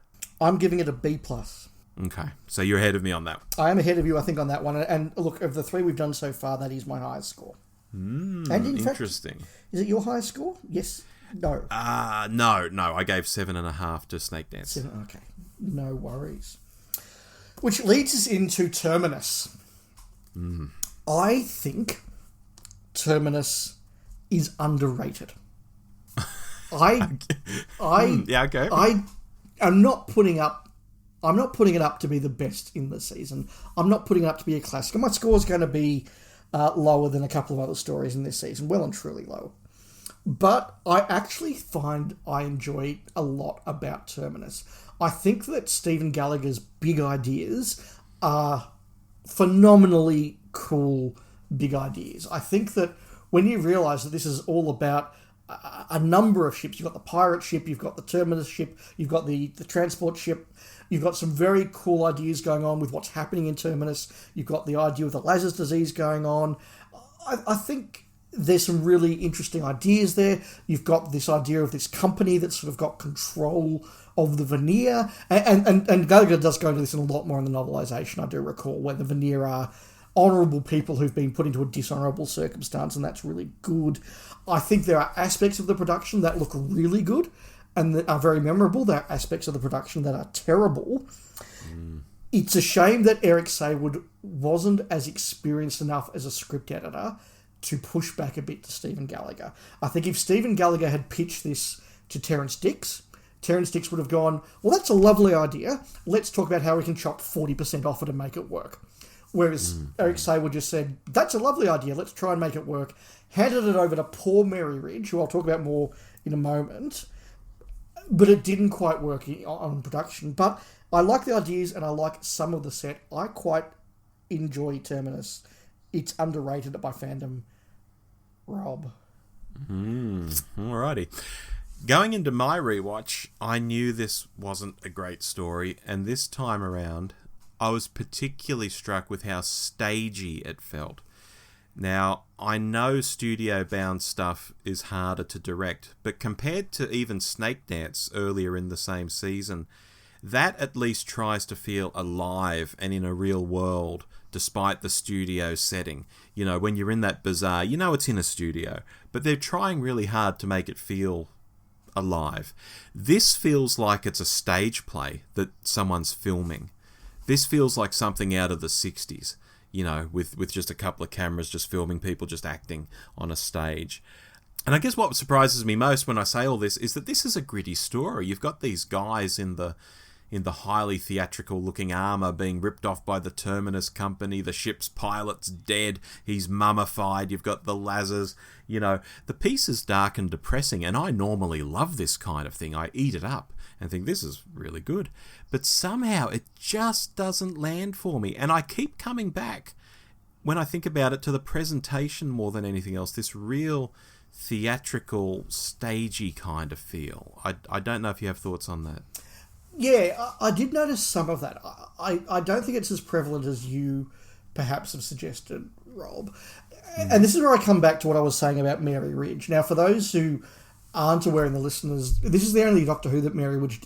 I'm giving it a B+. Okay, so you're ahead of me on that. I am ahead of you, I think, on that one. And look, of the 3 we've done so far, that is my highest score. And interesting. Fact, is it your highest score? Yes. No. No. I gave 7.5 to Snakedance. 7, okay. No worries. Which leads us into Terminus. I think Terminus is underrated. Yeah, okay. I'm not putting it up to be the best in the season. I'm not putting it up to be a classic. And my score is going to be lower than a couple of other stories in this season. Well and truly low. But I actually find I enjoy a lot about Terminus. I think that Stephen Gallagher's big ideas are phenomenally cool big ideas. I think that when you realise that this is all about a number of ships, you've got the pirate ship, you've got the Terminus ship, you've got the transport ship, you've got some very cool ideas going on with what's happening in Terminus, you've got the idea of the Lazarus disease going on. I think there's some really interesting ideas there. You've got this idea of this company that's sort of got control of the veneer, and Gallagher does go into this in a lot more in the novelisation, I do recall, where the veneer are honourable people who've been put into a dishonourable circumstance, and that's really good. I think there are aspects of the production that look really good and that are very memorable. There are aspects of the production that are terrible. It's a shame that Eric Saywood wasn't as experienced enough as a script editor to push back a bit to Stephen Gallagher. I think if Stephen Gallagher had pitched this to Terrence Dicks would have gone, well, that's a lovely idea. Let's talk about how we can chop 40% off it and make it work. Whereas Eric Saywood just said, that's a lovely idea, let's try and make it work. Handed it over to poor Mary Ridge, who I'll talk about more in a moment. But it didn't quite work on production. But I like the ideas and I like some of the set. I quite enjoy Terminus. It's underrated by fandom. Rob. Alrighty. Going into my rewatch, I knew this wasn't a great story, and this time around, I was particularly struck with how stagey it felt. Now, I know studio-bound stuff is harder to direct, but compared to even Snakedance earlier in the same season, that at least tries to feel alive and in a real world, despite the studio setting. You know, when you're in that bazaar, you know it's in a studio, but they're trying really hard to make it feel alive. This feels like it's a stage play that someone's filming. This feels like something out of the 60s, you know, with just a couple of cameras just filming people just acting on a stage. And I guess what surprises me most when I say all this is that this is a gritty story. You've got these guys in the highly theatrical looking armour being ripped off by the Terminus company. The ship's pilot's dead. He's mummified. You've got the lasers. You know, the piece is dark and depressing, and I normally love this kind of thing. I eat it up and think this is really good. But somehow it just doesn't land for me. And I keep coming back, when I think about it, to the presentation more than anything else. This real theatrical, stagey kind of feel. I don't know if you have thoughts on that. Yeah, I did notice some of that. I don't think it's as prevalent as you perhaps have suggested, Rob. And this is where I come back to what I was saying about Mary Ridge. Now, for those who aren't aware in the listeners, this is the only Doctor Who that Mary Ridge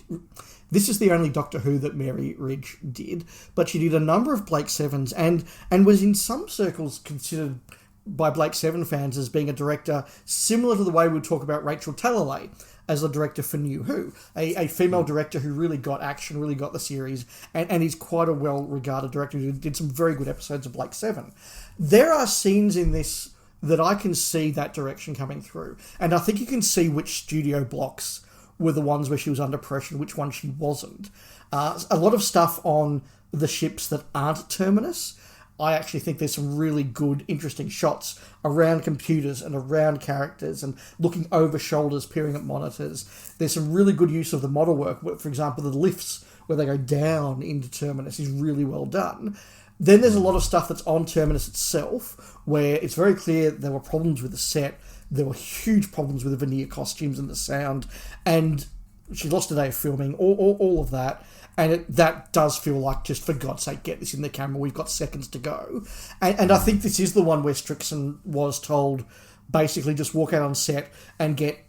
did, but she did a number of Blake Sevens and was in some circles considered by Blake Seven fans as being a director similar to the way we talk about Rachel Talalay as a director for New Who, a female director who really got action, really got the series, and is quite a well-regarded director who did some very good episodes of Blake Seven. There are scenes in this that I can see that direction coming through, and I think you can see which studio blocks were the ones where she was under pressure and which ones she wasn't. A lot of stuff on the ships that aren't Terminus, I actually think there's some really good, interesting shots around computers and around characters and looking over shoulders, peering at monitors. There's some really good use of the model work. For example, the lifts where they go down into Terminus is really well done. Then there's a lot of stuff that's on Terminus itself where it's very clear there were problems with the set. There were huge problems with the veneer costumes and the sound. And she lost a day of filming, all of that. And that does feel like, just for God's sake, get this in the camera. We've got seconds to go. And I think this is the one where Strickson was told, basically just walk out on set and get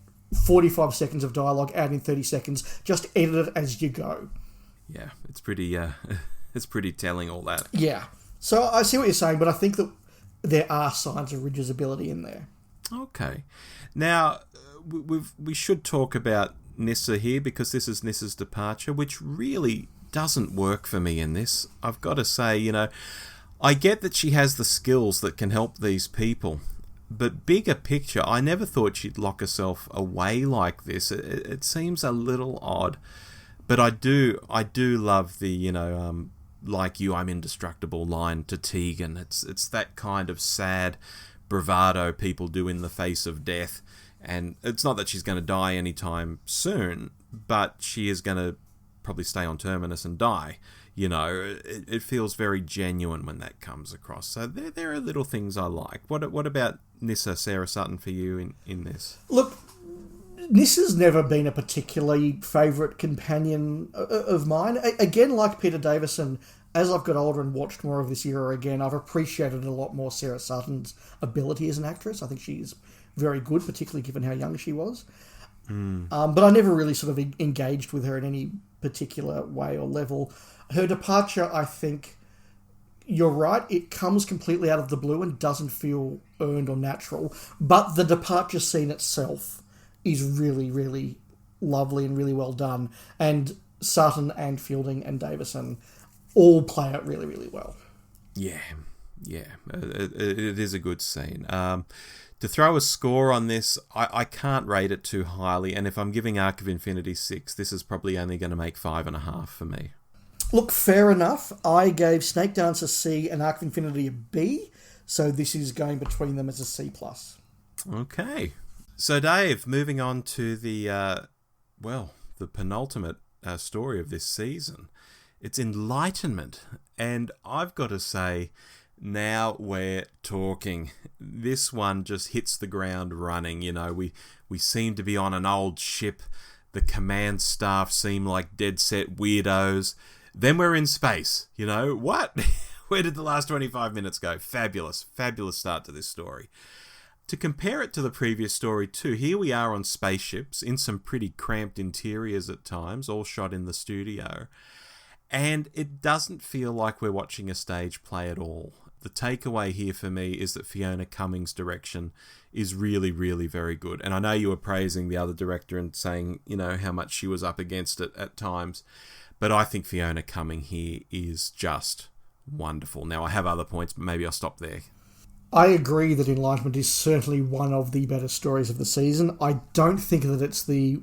45 seconds of dialogue out in 30 seconds. Just edit it as you go. Yeah, it's pretty it's pretty telling, all that. Yeah. So I see what you're saying, but I think that there are signs of Ridge's ability in there. Okay. Now, we should talk about Nyssa here, because this is Nyssa's departure, which really doesn't work for me in this. I've got to say, you know, I get that she has the skills that can help these people, but bigger picture, I never thought she'd lock herself away like this. It seems a little odd, but I do love the, you know, like you, I'm indestructible line to Tegan. It's that kind of sad bravado people do in the face of death. And it's not that she's going to die anytime soon, but she is going to probably stay on Terminus and die. You know, it feels very genuine when that comes across. So there are little things I like. What about Nyssa, Sarah Sutton, for you in this? Look, Nyssa's never been a particularly favourite companion of mine. Again, like Peter Davison, as I've got older and watched more of this era again, I've appreciated a lot more Sarah Sutton's ability as an actress. I think she's very good, particularly given how young she was. But I never really sort of engaged with her in any particular way or level. Her departure, I think, you're right, it comes completely out of the blue and doesn't feel earned or natural. But the departure scene itself is really, really lovely and really well done. And Sutton and Fielding and Davison all play it really, really well. Yeah. It is a good scene. To throw a score on this, I can't rate it too highly, and if I'm giving Arc of Infinity 6, this is probably only going to make 5.5 for me. Look, fair enough. I gave Snakedance a C and Arc of Infinity a B, so this is going between them as a C+. Okay. So, Dave, moving on to the penultimate story of this season. It's Enlightenment, and I've got to say, now we're talking. This one just hits the ground running. You know, we seem to be on an old ship. The command staff seem like dead set weirdos. Then we're in space. You know, what? Where did the last 25 minutes go? Fabulous start to this story. To compare it to the previous story too, here we are on spaceships in some pretty cramped interiors at times, all shot in the studio. And it doesn't feel like we're watching a stage play at all. The takeaway here for me is that Fiona Cumming's direction is really, really very good. And I know you were praising the other director and saying, you know, how much she was up against it at times. But I think Fiona Cumming here is just wonderful. Now, I have other points, but maybe I'll stop there. I agree that Enlightenment is certainly one of the better stories of the season. I don't think that it's the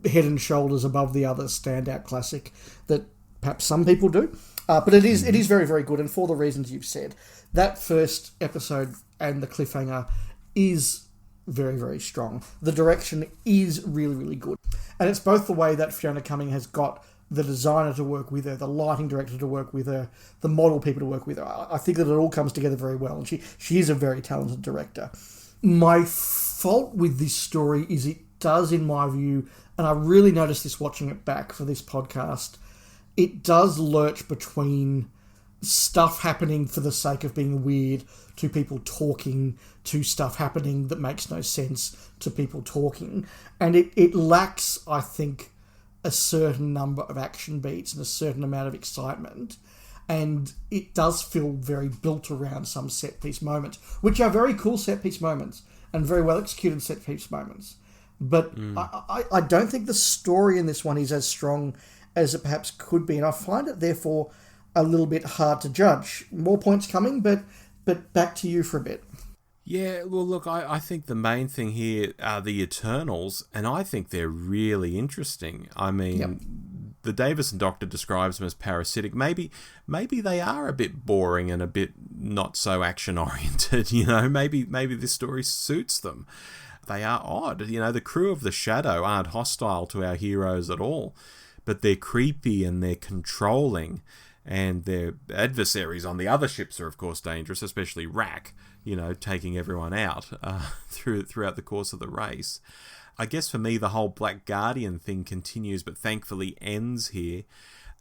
head and shoulders above the other standout classic that perhaps some people do. But it is very, very good, and for the reasons you've said. That first episode and the cliffhanger is very, very strong. The direction is really, really good. And it's both the way that Fiona Cumming has got the designer to work with her, the lighting director to work with her, the model people to work with her. I think that it all comes together very well, and she is a very talented director. My fault with this story is it does, in my view, and I really noticed this watching it back for this podcast, it does lurch between stuff happening for the sake of being weird to people talking to stuff happening that makes no sense to people talking. And it lacks, I think, a certain number of action beats and a certain amount of excitement. And it does feel very built around some set-piece moments, which are very cool set-piece moments and very well-executed set-piece moments. But I don't think the story in this one is as strong as it perhaps could be, and I find it therefore a little bit hard to judge. More points coming, but back to you for a bit. Yeah, well, look, I think the main thing here are the Eternals, and I think they're really interesting. I mean, The Davison Doctor describes them as parasitic. Maybe they are a bit boring and a bit not so action-oriented, you know? Maybe this story suits them. They are odd. You know, the crew of the Shadow aren't hostile to our heroes at all, but they're creepy and they're controlling, and their adversaries on the other ships are, of course, dangerous, especially Rack, you know, taking everyone out throughout the course of the race. I guess for me, the whole Black Guardian thing continues, but thankfully ends here.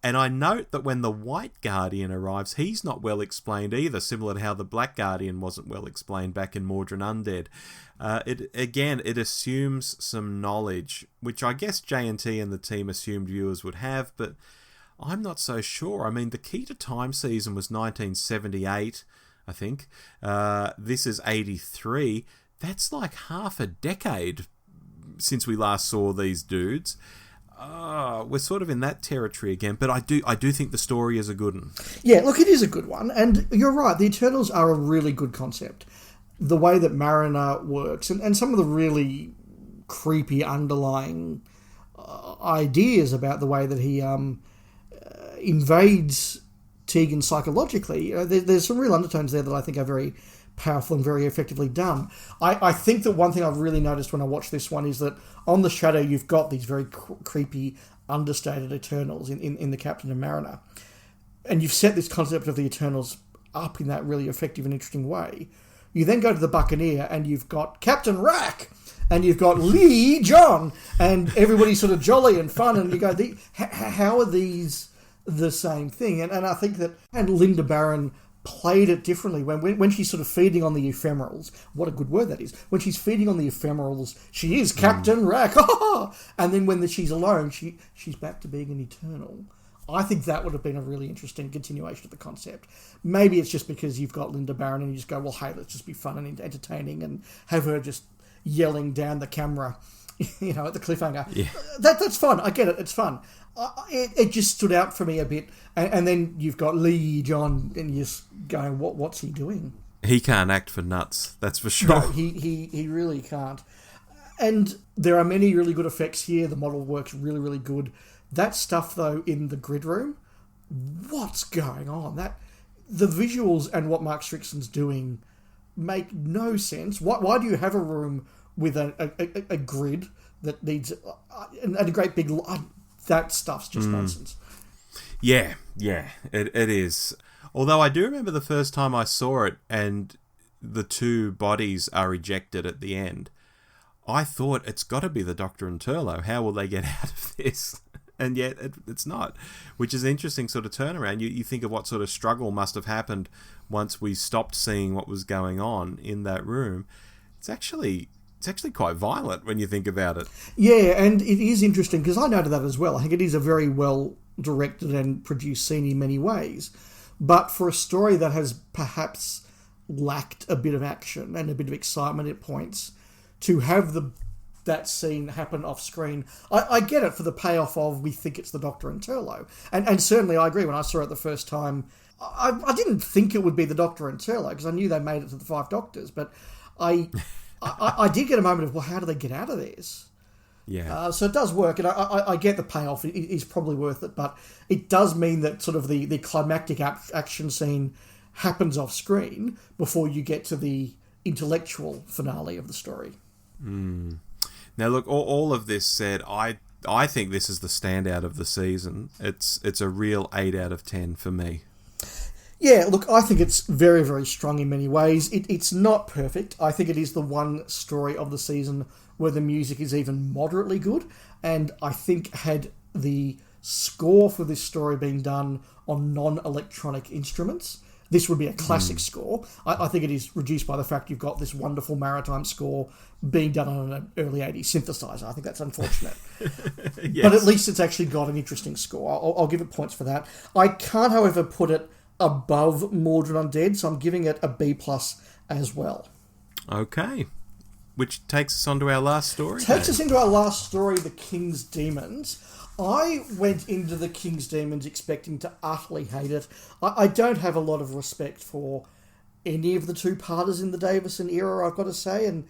And I note that when the White Guardian arrives, he's not well explained either, similar to how the Black Guardian wasn't well explained back in Mawdryn Undead. It assumes some knowledge, which I guess J&T and the team assumed viewers would have, but I'm not so sure. I mean, the Key to Time season was 1978, I think. This is 83. That's like half a decade since we last saw these dudes. We're sort of in that territory again, but I do think the story is a good one. Yeah, look, it is a good one, and you're right, the Eternals are a really good concept. The way that Mariner works, and some of the really creepy underlying ideas about the way that he invades Tegan psychologically, there's some real undertones there that I think are very powerful and very effectively done. I think that one thing I've really noticed when I watch this one is that on the Shadow you've got these very creepy, understated Eternals in the Captain and Mariner. And you've set this concept of the Eternals up in that really effective and interesting way. You then go to the Buccaneer and you've got Captain Rack and you've got Lee John and everybody's sort of jolly and fun, and you go, how are these the same thing. And I think that, and Linda Barron played it differently when she's sort of feeding on the ephemerals. What a good word that is. When she's feeding on the ephemerals, she is Captain Rack. And then when she's alone, she's back to being an Eternal. I think that would have been a really interesting continuation of the concept. Maybe it's just because you've got Linda Barron and you just go, well, hey, let's just be fun and entertaining and have her just yelling down the camera, you know, at the cliffhanger. Yeah. That's fun. I get it. It's fun. It just stood out for me a bit. And then you've got Lee John and you're just going, what's he doing? He can't act for nuts, that's for sure. No, he really can't. And there are many really good effects here. The model works really, really good. That stuff, though, in the grid room, what's going on? The visuals and what Mark Strickson's doing make no sense. Why do you have a room with a grid that needs and a great big... that stuff's just nonsense. Yeah, it is. Although I do remember the first time I saw it and the two bodies are ejected at the end, I thought it's got to be the Doctor and Turlough. How will they get out of this? And yet it's not, which is an interesting sort of turnaround. You think of what sort of struggle must have happened once we stopped seeing what was going on in that room. It's actually quite violent when you think about it. Yeah, and it is interesting because I noted that as well. I think it is a very well directed and produced scene in many ways. But for a story that has perhaps lacked a bit of action and a bit of excitement at points, to have that scene happen off screen, I get it for the payoff of we think it's the Doctor and Turlough. And certainly I agree, when I saw it the first time, I didn't think it would be the Doctor and Turlough because I knew they made it to the Five Doctors, but I did get a moment of, well, how do they get out of this? Yeah. So it does work, and I get the payoff. It is probably worth it, but it does mean that sort of the climactic action scene happens off screen before you get to the intellectual finale of the story. Now, look, all of this said, I think this is the standout of the season. It's a real 8 out of 10 for me. Yeah, look, I think it's very, very strong in many ways. It's not perfect. I think it is the one story of the season where the music is even moderately good, and I think had the score for this story being done on non-electronic instruments, this would be a classic score. I think it is reduced by the fact you've got this wonderful maritime score being done on an early 80s synthesizer. I think that's unfortunate. Yes. But at least it's actually got an interesting score. I'll give it points for that. I can't, however, put it above Mawdryn Undead, so I'm giving it a B+ as well. Okay. Which takes us on to our last story. Takes us into our last story, The King's Demons. I went into The King's Demons expecting to utterly hate it. I don't have a lot of respect for any of the two-parters in the Davison era, I've got to say. And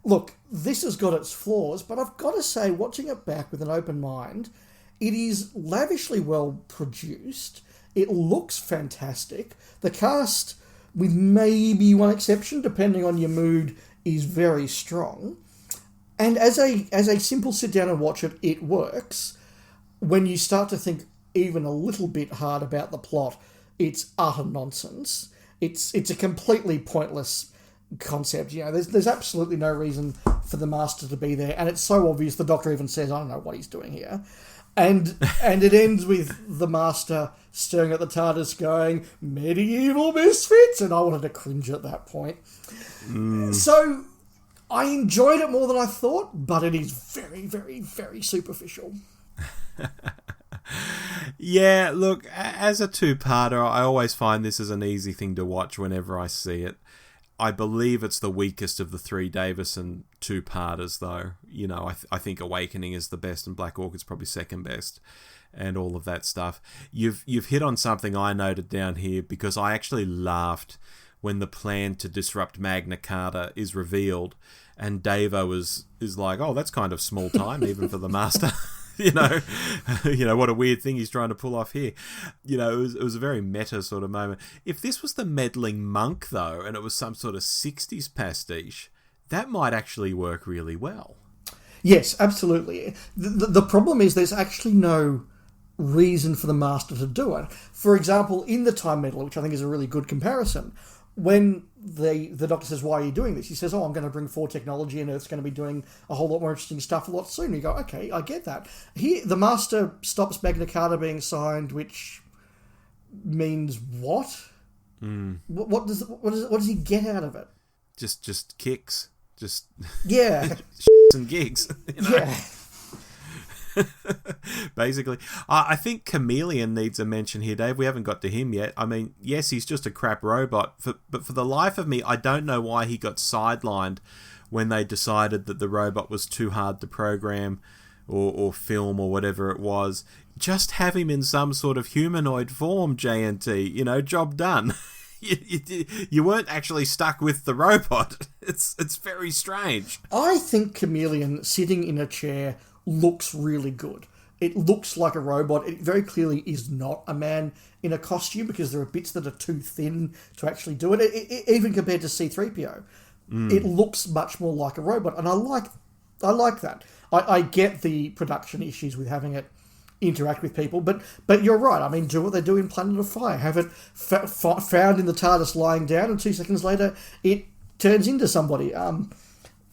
look, this has got its flaws, but I've got to say, watching it back with an open mind, it is lavishly well produced. It looks fantastic. The cast, with maybe one exception, depending on your mood, is very strong. And as a simple sit down and watch it, it works. When you start to think even a little bit hard about the plot, it's utter nonsense. It's a completely pointless concept. You know, there's absolutely no reason for the Master to be there, and it's so obvious. The Doctor even says, "I don't know what he's doing here," and it ends with the Master staring at the TARDIS, going, "Medieval misfits," and I wanted to cringe at that point. So I enjoyed it more than I thought, but it is very, very, very superficial. Yeah, look, as a two-parter, I always find this is an easy thing to watch whenever I see it. I believe it's the weakest of the three Davison two-parters, though. You know, I think Awakening is the best and Black Orchid's probably second best, and all of that stuff. You've hit on something I noted down here, because I actually laughed when the plan to disrupt Magna Carta is revealed, and Davo is like, "Oh, that's kind of small time, even for the Master." You know, what a weird thing he's trying to pull off here. You know, it was a very meta sort of moment. If this was the meddling monk, though, and it was some sort of 60s pastiche, that might actually work really well. Yes, absolutely. The problem is there's actually no reason for the Master to do it. For example, in the Time Meddler, which I think is a really good comparison, when the Doctor says, "Why are you doing this?" he says, "Oh, I'm going to bring forward technology, and Earth's going to be doing a whole lot more interesting stuff a lot sooner." You go, "Okay, I get that." Here, the Master stops Magna Carta being signed, which means what? What does he get out of it? Just kicks, just Yeah, and gigs. yeah. Basically, I think Chameleon needs a mention here, Dave. We haven't got to him yet. I mean, yes, he's just a crap robot, but for the life of me, I don't know why he got sidelined when they decided that the robot was too hard to program or film or whatever it was. Just have him in some sort of humanoid form, JNT. Job done. You weren't actually stuck with the robot. It's very strange. I think Chameleon sitting in a chair looks really good. It looks like a robot. It very clearly is not a man in a costume because there are bits that are too thin to actually do it. Even compared to C-3PO, it looks much more like a robot, and I like that. I get the production issues with having it interact with people, but you're right. I mean, do what they do in Planet of Fire. Have it found in the TARDIS lying down, and 2 seconds later it turns into somebody.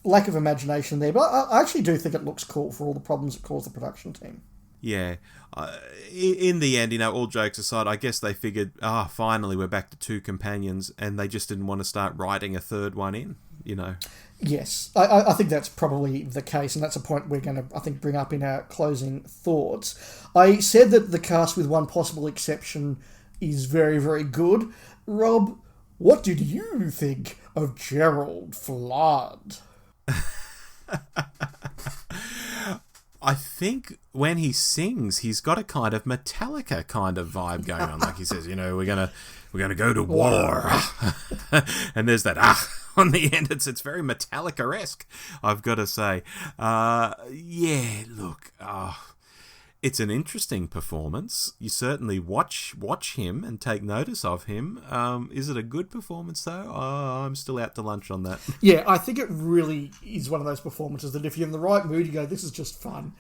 Lack of imagination there, but I actually do think it looks cool for all the problems it caused the production team. Yeah. In the end, all jokes aside, I guess they figured, finally we're back to 2 companions, and they just didn't want to start writing a third one in, Yes, I think that's probably the case, and that's a point we're going to, I think, bring up in our closing thoughts. I said that the cast, with one possible exception, is very, very good. Rob, what did you think of Gerald Flood? I think when he sings, he's got a kind of Metallica kind of vibe going on. Like he says, we're gonna go to war, and there's that on the end. It's very Metallica-esque, I've got to say. Look, it's an interesting performance. You certainly watch him and take notice of him. Is it a good performance, though? I'm still out to lunch on that. Yeah, I think it really is one of those performances that if you're in the right mood, you go, this is just fun.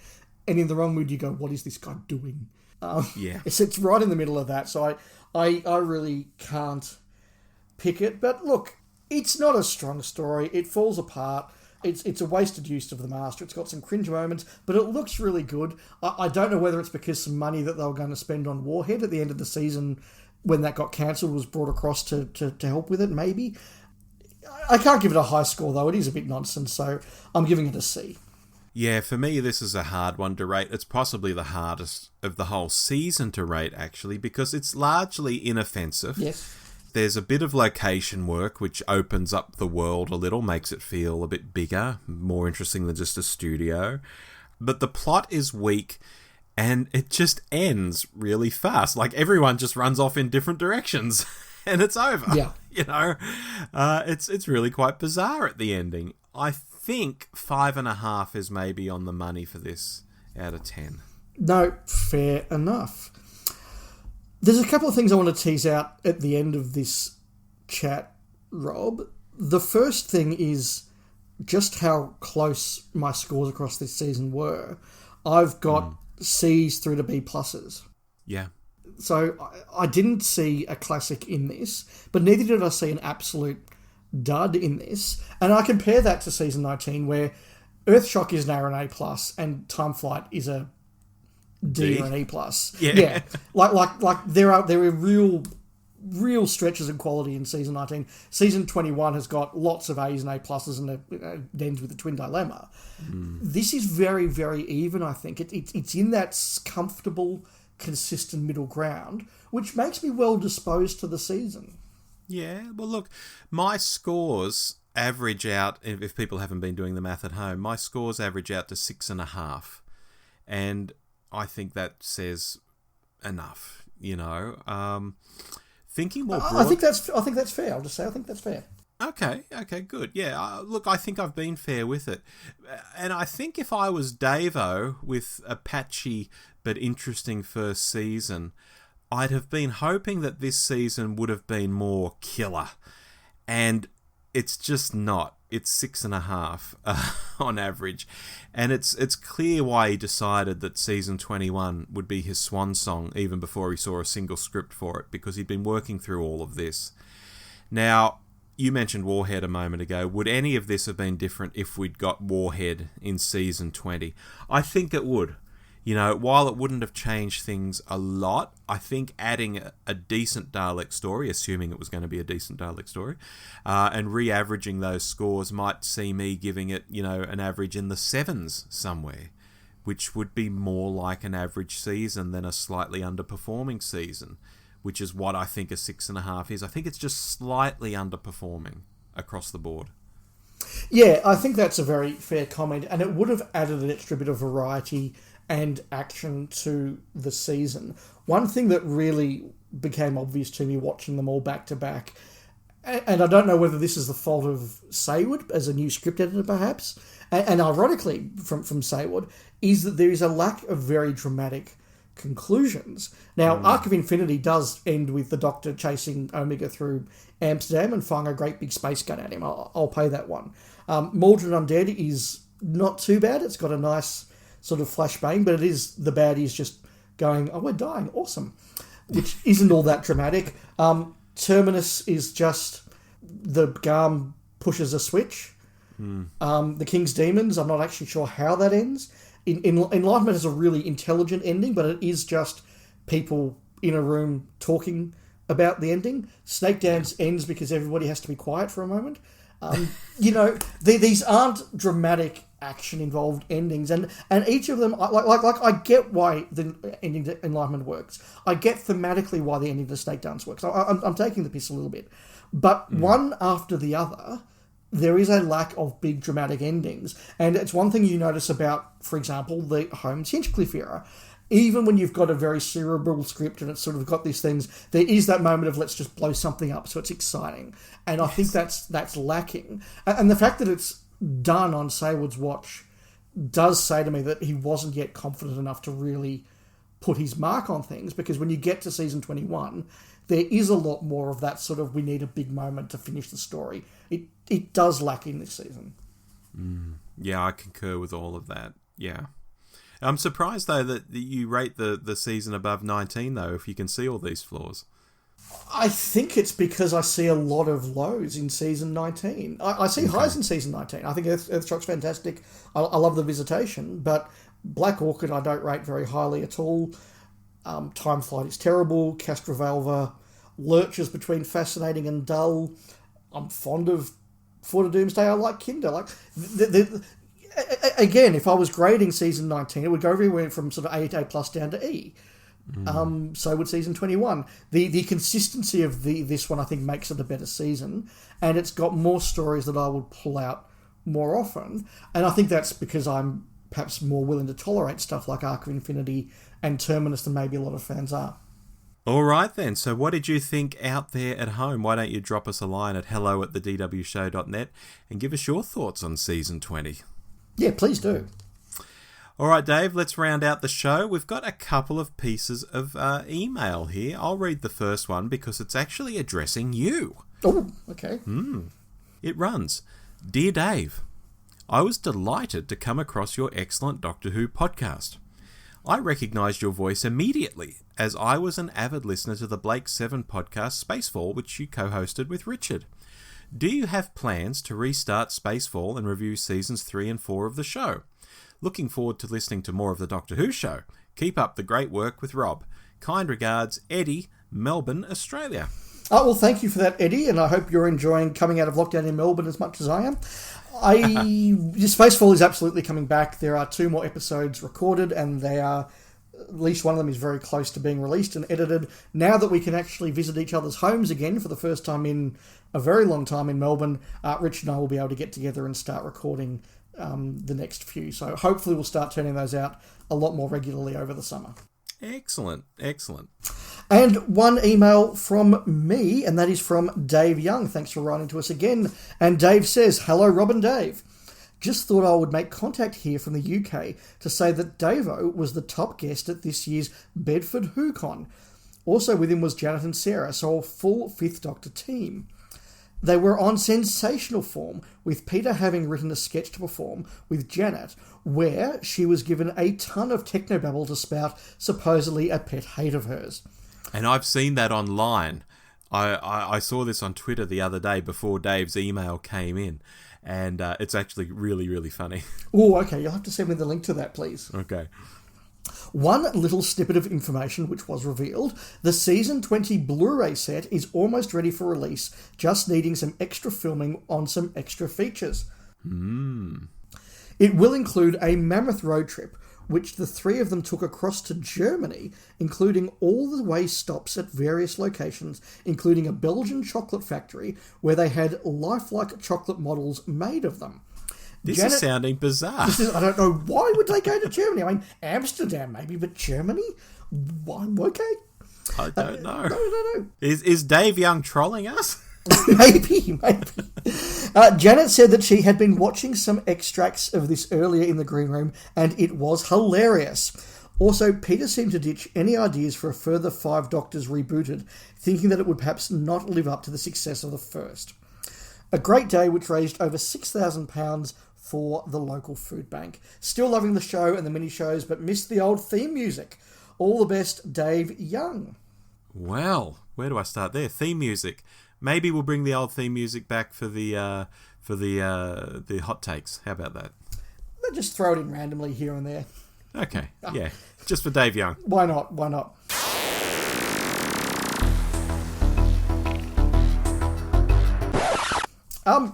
And in the wrong mood, you go, what is this guy doing? It's right in the middle of that. So I really can't pick it. But look, it's not a strong story. It falls apart. It's a wasted use of the Master. It's got some cringe moments, but it looks really good. I don't know whether it's because some money that they were going to spend on Warhead at the end of the season, when that got cancelled, was brought across to help with it, maybe. I can't give it a high score, though. It is a bit nonsense, so I'm giving it a C. Yeah, for me, this is a hard one to rate. It's possibly the hardest of the whole season to rate, actually, because it's largely inoffensive. Yes. There's a bit of location work which opens up the world a little, makes it feel a bit bigger, more interesting than just a studio. But the plot is weak, and it just ends really fast. Like, everyone just runs off in different directions, and it's over. Yeah. It's really quite bizarre at the ending. I think 5.5 is maybe on the money for this out of 10. No, fair enough. There's a couple of things I want to tease out at the end of this chat, Rob. The first thing is just how close my scores across this season were. I've got C's through to B pluses. Yeah. So I didn't see a classic in this, but neither did I see an absolute dud in this. And I compare that to season 19, where Earthshock is now an A plus and Time Flight is a D or an E plus. Yeah. Like there are real stretches in quality in season 19. Season 21 has got lots of A's and A pluses, and it ends with the twin dilemma. This is very, very even, I think. It's in that comfortable, consistent middle ground, which makes me well disposed to the season. Yeah, well, look, my scores average out, if people haven't been doing the math at home, my scores average out to 6.5. And I think that says enough, Thinking more broad... I think that's fair. I'll just say I think that's fair. Okay, good. Yeah, look, I think I've been fair with it. And I think if I was Davo with a patchy but interesting first season, I'd have been hoping that this season would have been more killer. And it's just not. It's 6.5 on average. And it's clear why he decided that season 21 would be his swan song even before he saw a single script for it, because he'd been working through all of this. Now, you mentioned Warhead a moment ago. Would any of this have been different if we'd got Warhead in season 20? I think it would. You know, while it wouldn't have changed things a lot, I think adding a decent Dalek story, assuming it was going to be a decent Dalek story, and re-averaging those scores might see me giving it, you know, an average in the 7s somewhere, which would be more like an average season than a slightly underperforming season, which is what I think a 6.5 is. I think it's just slightly underperforming across the board. Yeah, I think that's a very fair comment, and it would have added an extra bit of variety and action to the season. One thing that really became obvious to me watching them all back to back, and I don't know whether this is the fault of Saywood as a new script editor perhaps, and ironically from Saywood, is that there is a lack of very dramatic conclusions. Now, Arc of Infinity does end with the Doctor chasing Omega through Amsterdam and firing a great big space gun at him. I'll pay that one. Mawdryn Undead is not too bad. It's got a nice sort of flashbang, but it is the baddies just going, oh, we're dying, awesome, which isn't all that dramatic. Terminus is just the Garm pushes a switch. The King's Demons, I'm not actually sure how that ends. Enlightenment has a really intelligent ending, but it is just people in a room talking about the ending. Snakedance ends because everybody has to be quiet for a moment. You know, these aren't dramatic action-involved endings, and each of them, I get why the ending to Enlightenment works. I get thematically why the ending to Snakedance works. I'm taking the piss a little bit. But one after the other, there is a lack of big dramatic endings. And it's one thing you notice about, for example, the Holmes Hinchcliffe era. Even when you've got a very cerebral script and it's sort of got these things, there is that moment of let's just blow something up so it's exciting. And I think that's lacking. And the fact that it's done on Saywood's watch does say to me that he wasn't yet confident enough to really put his mark on things, because when you get to season 21, there is a lot more of that sort of we need a big moment to finish the story. It does lack in this season. Yeah, I concur with all of that. Yeah. I'm surprised, though, that you rate the season above 19, though, if you can see all these flaws. I think it's because I see a lot of lows in season 19. I see highs in season 19. I think Earthshock's fantastic. I love the Visitation, but Black Orchid I don't rate very highly at all. Time Flight is terrible. Castrovalva lurches between fascinating and dull. I'm fond of Fort of Doomsday. I like Kinder. Like again, if I was grading season 19, it would go everywhere from sort of A plus down to E. So would season 21. The consistency of this one, I think, makes it a better season, and it's got more stories that I would pull out more often. And I think that's because I'm perhaps more willing to tolerate stuff like Arc of Infinity and Terminus than maybe a lot of fans are. All right, then. So what did you think out there at home? Why don't you drop us a line at hello@thedwshow.net and give us your thoughts on season 20? Yeah, please do. All right, Dave, let's round out the show. We've got a couple of pieces of email here. I'll read the first one because it's actually addressing you. Oh, okay. It runs, Dear Dave, I was delighted to come across your excellent Doctor Who podcast. I recognised your voice immediately, as I was an avid listener to the Blake 7 podcast Spacefall, which you co-hosted with Richard. Do you have plans to restart Spacefall and review seasons 3 and 4 of the show? Looking forward to listening to more of the Doctor Who show. Keep up the great work with Rob. Kind regards, Eddie, Melbourne, Australia. Oh, well, thank you for that, Eddie, and I hope you're enjoying coming out of lockdown in Melbourne as much as I am. Spacefall is absolutely coming back. There are 2 more episodes recorded, and they are, at least one of them is very close to being released and edited. Now that we can actually visit each other's homes again for the first time in a very long time in Melbourne, Rich and I will be able to get together and start recording the next few. So hopefully we'll start turning those out a lot more regularly over the summer. Excellent, excellent. And one email from me, and that is from Dave Young. Thanks for writing to us again. And Dave says, Hello, Rob and Dave. Just thought I would make contact here from the UK to say that Davo was the top guest at this year's Bedford WhoCon. Also with him was Janet and Sarah, so a full 5th Doctor team. They were on sensational form, with Peter having written a sketch to perform with Janet, where she was given a ton of technobabble to spout supposedly a pet hate of hers. And I've seen that online. I saw this on Twitter the other day before Dave's email came in, and it's actually really, really funny. Oh, okay. You'll have to send me the link to that, please. Okay. One little snippet of information which was revealed, the Season 20 Blu-ray set is almost ready for release, just needing some extra filming on some extra features. It will include a mammoth road trip, which the three of them took across to Germany, including all the way stops at various locations, including a Belgian chocolate factory where they had lifelike chocolate models made of them. This is sounding bizarre. I don't know, why would they go to Germany? I mean, Amsterdam maybe, but Germany? Why? Okay. I don't know. No. Is Dave Young trolling us? Maybe. Janet said that she had been watching some extracts of this earlier in the green room, and it was hilarious. Also, Peter seemed to ditch any ideas for a further 5 Doctors rebooted, thinking that it would perhaps not live up to the success of the first. A great day which raised over £6,000 for the local food bank. Still loving the show and the mini-shows, but missed the old theme music. All the best, Dave Young. Well, where do I start there? Theme music. Maybe we'll bring the old theme music back for the hot takes. How about that? Just throw it in randomly here and there. Okay, yeah. Just for Dave Young. Why not?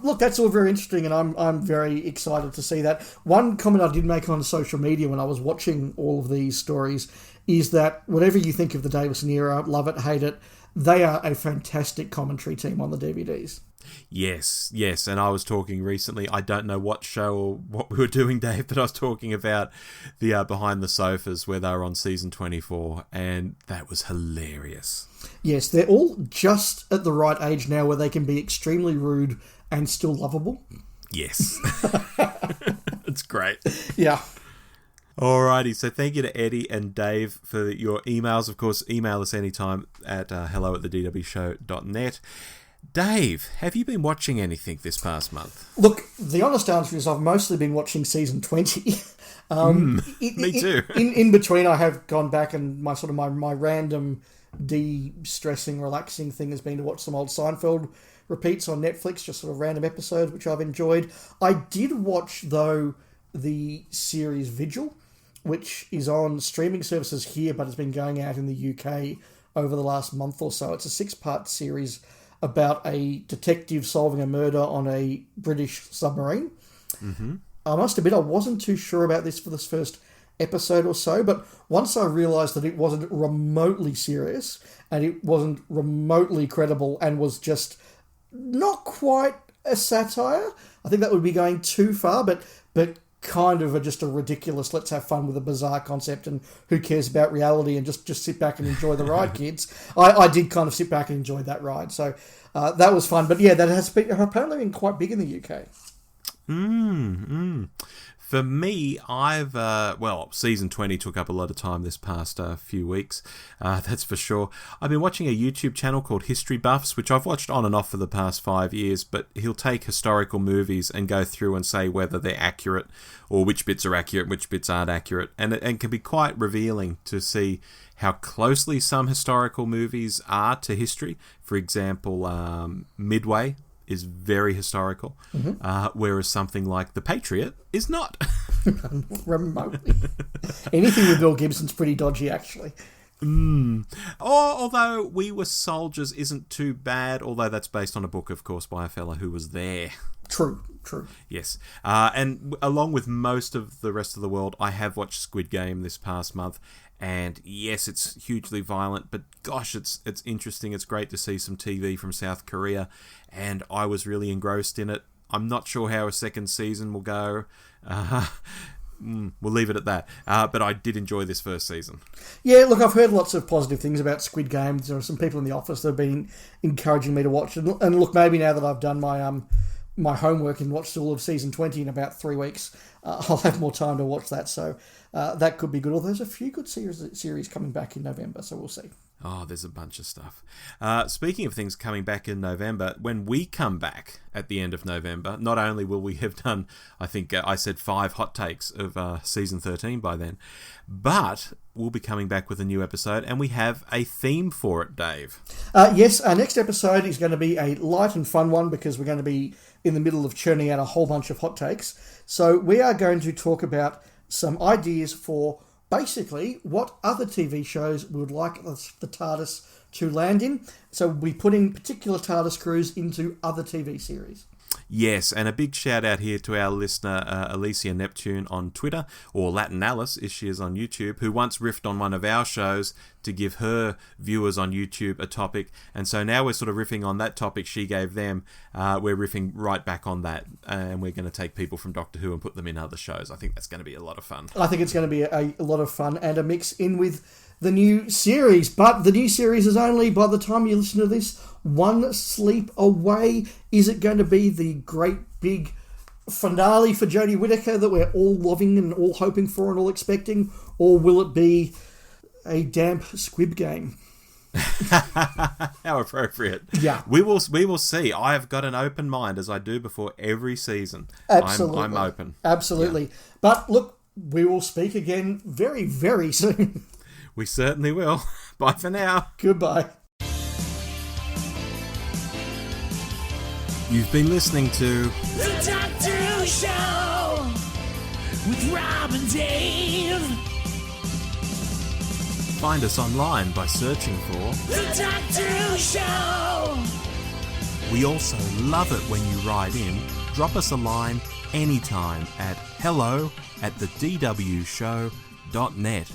Look, that's all very interesting, and I'm very excited to see that. One comment I did make on social media when I was watching all of these stories is that whatever you think of the Davison era, love it, hate it, they are a fantastic commentary team on the DVDs. Yes, and I was talking recently, I don't know what show or what we were doing, Dave, but I was talking about the Behind the Sofas where they were on season 24, and that was hilarious. Yes, they're all just at the right age now where they can be extremely rude and still lovable. Yes. It's great. Yeah. Alrighty, so thank you to Eddie and Dave for your emails. Of course, email us anytime at hello@thedwshow.net. Dave, have you been watching anything this past month? Look, the honest answer is I've mostly been watching season 20. Me too. In between, I have gone back and my random de-stressing, relaxing thing has been to watch some old Seinfeld repeats on Netflix, just sort of random episodes, which I've enjoyed. I did watch, though, the series Vigil, which is on streaming services here, but it's been going out in the UK over the last month or so. It's a 6-part series about a detective solving a murder on a British submarine. Mm-hmm. I must admit, I wasn't too sure about this for this first episode or so, but once I realised that it wasn't remotely serious and it wasn't remotely credible and was just not quite a satire, I think that would be going too far, but kind of just a ridiculous, let's have fun with a bizarre concept and who cares about reality and just sit back and enjoy the ride, kids. I did kind of sit back and enjoy that ride. So that was fun. But yeah, that has apparently been quite big in the UK. For me, I've, season 20 took up a lot of time this past few weeks, that's for sure. I've been watching a YouTube channel called History Buffs, which I've watched on and off for the past 5 years, but he'll take historical movies and go through and say whether they're accurate or which bits are accurate, which bits aren't accurate, and it can be quite revealing to see how closely some historical movies are to history. For example, Midway is very historical, whereas something like The Patriot is not. Remotely. Anything with Bill Gibson's pretty dodgy, actually. Although We Were Soldiers isn't too bad, although that's based on a book, of course, by a fella who was there. True. Yes. And along with most of the rest of the world, I have watched Squid Game this past month. And yes, it's hugely violent, but gosh, it's interesting. It's great to see some TV from South Korea, and I was really engrossed in it. I'm not sure how a second season will go. We'll leave it at that. But I did enjoy this first season. Yeah, look, I've heard lots of positive things about Squid Game. There are some people in the office that have been encouraging me to watch it. And look, maybe now that I've done my homework and watched all of season 20 in about 3 weeks, I'll have more time to watch that. So that could be good. Although there's a few good series coming back in November, so we'll see. Oh, there's a bunch of stuff. Speaking of things coming back in November, when we come back at the end of November, not only will we have done, I think I said 5 hot takes of season 13 by then, but we'll be coming back with a new episode, and we have a theme for it, Dave. Yes, our next episode is going to be a light and fun one because we're going to be in the middle of churning out a whole bunch of hot takes. So we are going to talk about some ideas for basically what other TV shows we would like the TARDIS to land in. So we'll be putting particular TARDIS crews into other TV series. Yes, and a big shout out here to our listener Alicia Neptune on Twitter, or Latin Alice, as she is on YouTube, who once riffed on one of our shows to give her viewers on YouTube a topic, and so now we're sort of riffing on that topic she gave them. We're riffing right back on that, and we're going to take people from Doctor Who and put them in other shows. I think that's going to be a lot of fun. I think it's going to be a lot of fun and a mix in with the new series, but the new series is only, by the time you listen to this, one sleep away. Is it going to be the great big finale for Jodie Whittaker that we're all loving and all hoping for and all expecting, or will it be a damp squib game? How appropriate. Yeah. We will see. I have got an open mind, as I do before every season. Absolutely. I'm open. Absolutely. Yeah. But look, we will speak again very, very soon. We certainly will. Bye for now. Goodbye. You've been listening to The Doctor Who Show with Rob and Dave. Find us online by searching for The Doctor Who Show. We also love it when you write in. Drop us a line anytime at hello@thedwshow.net.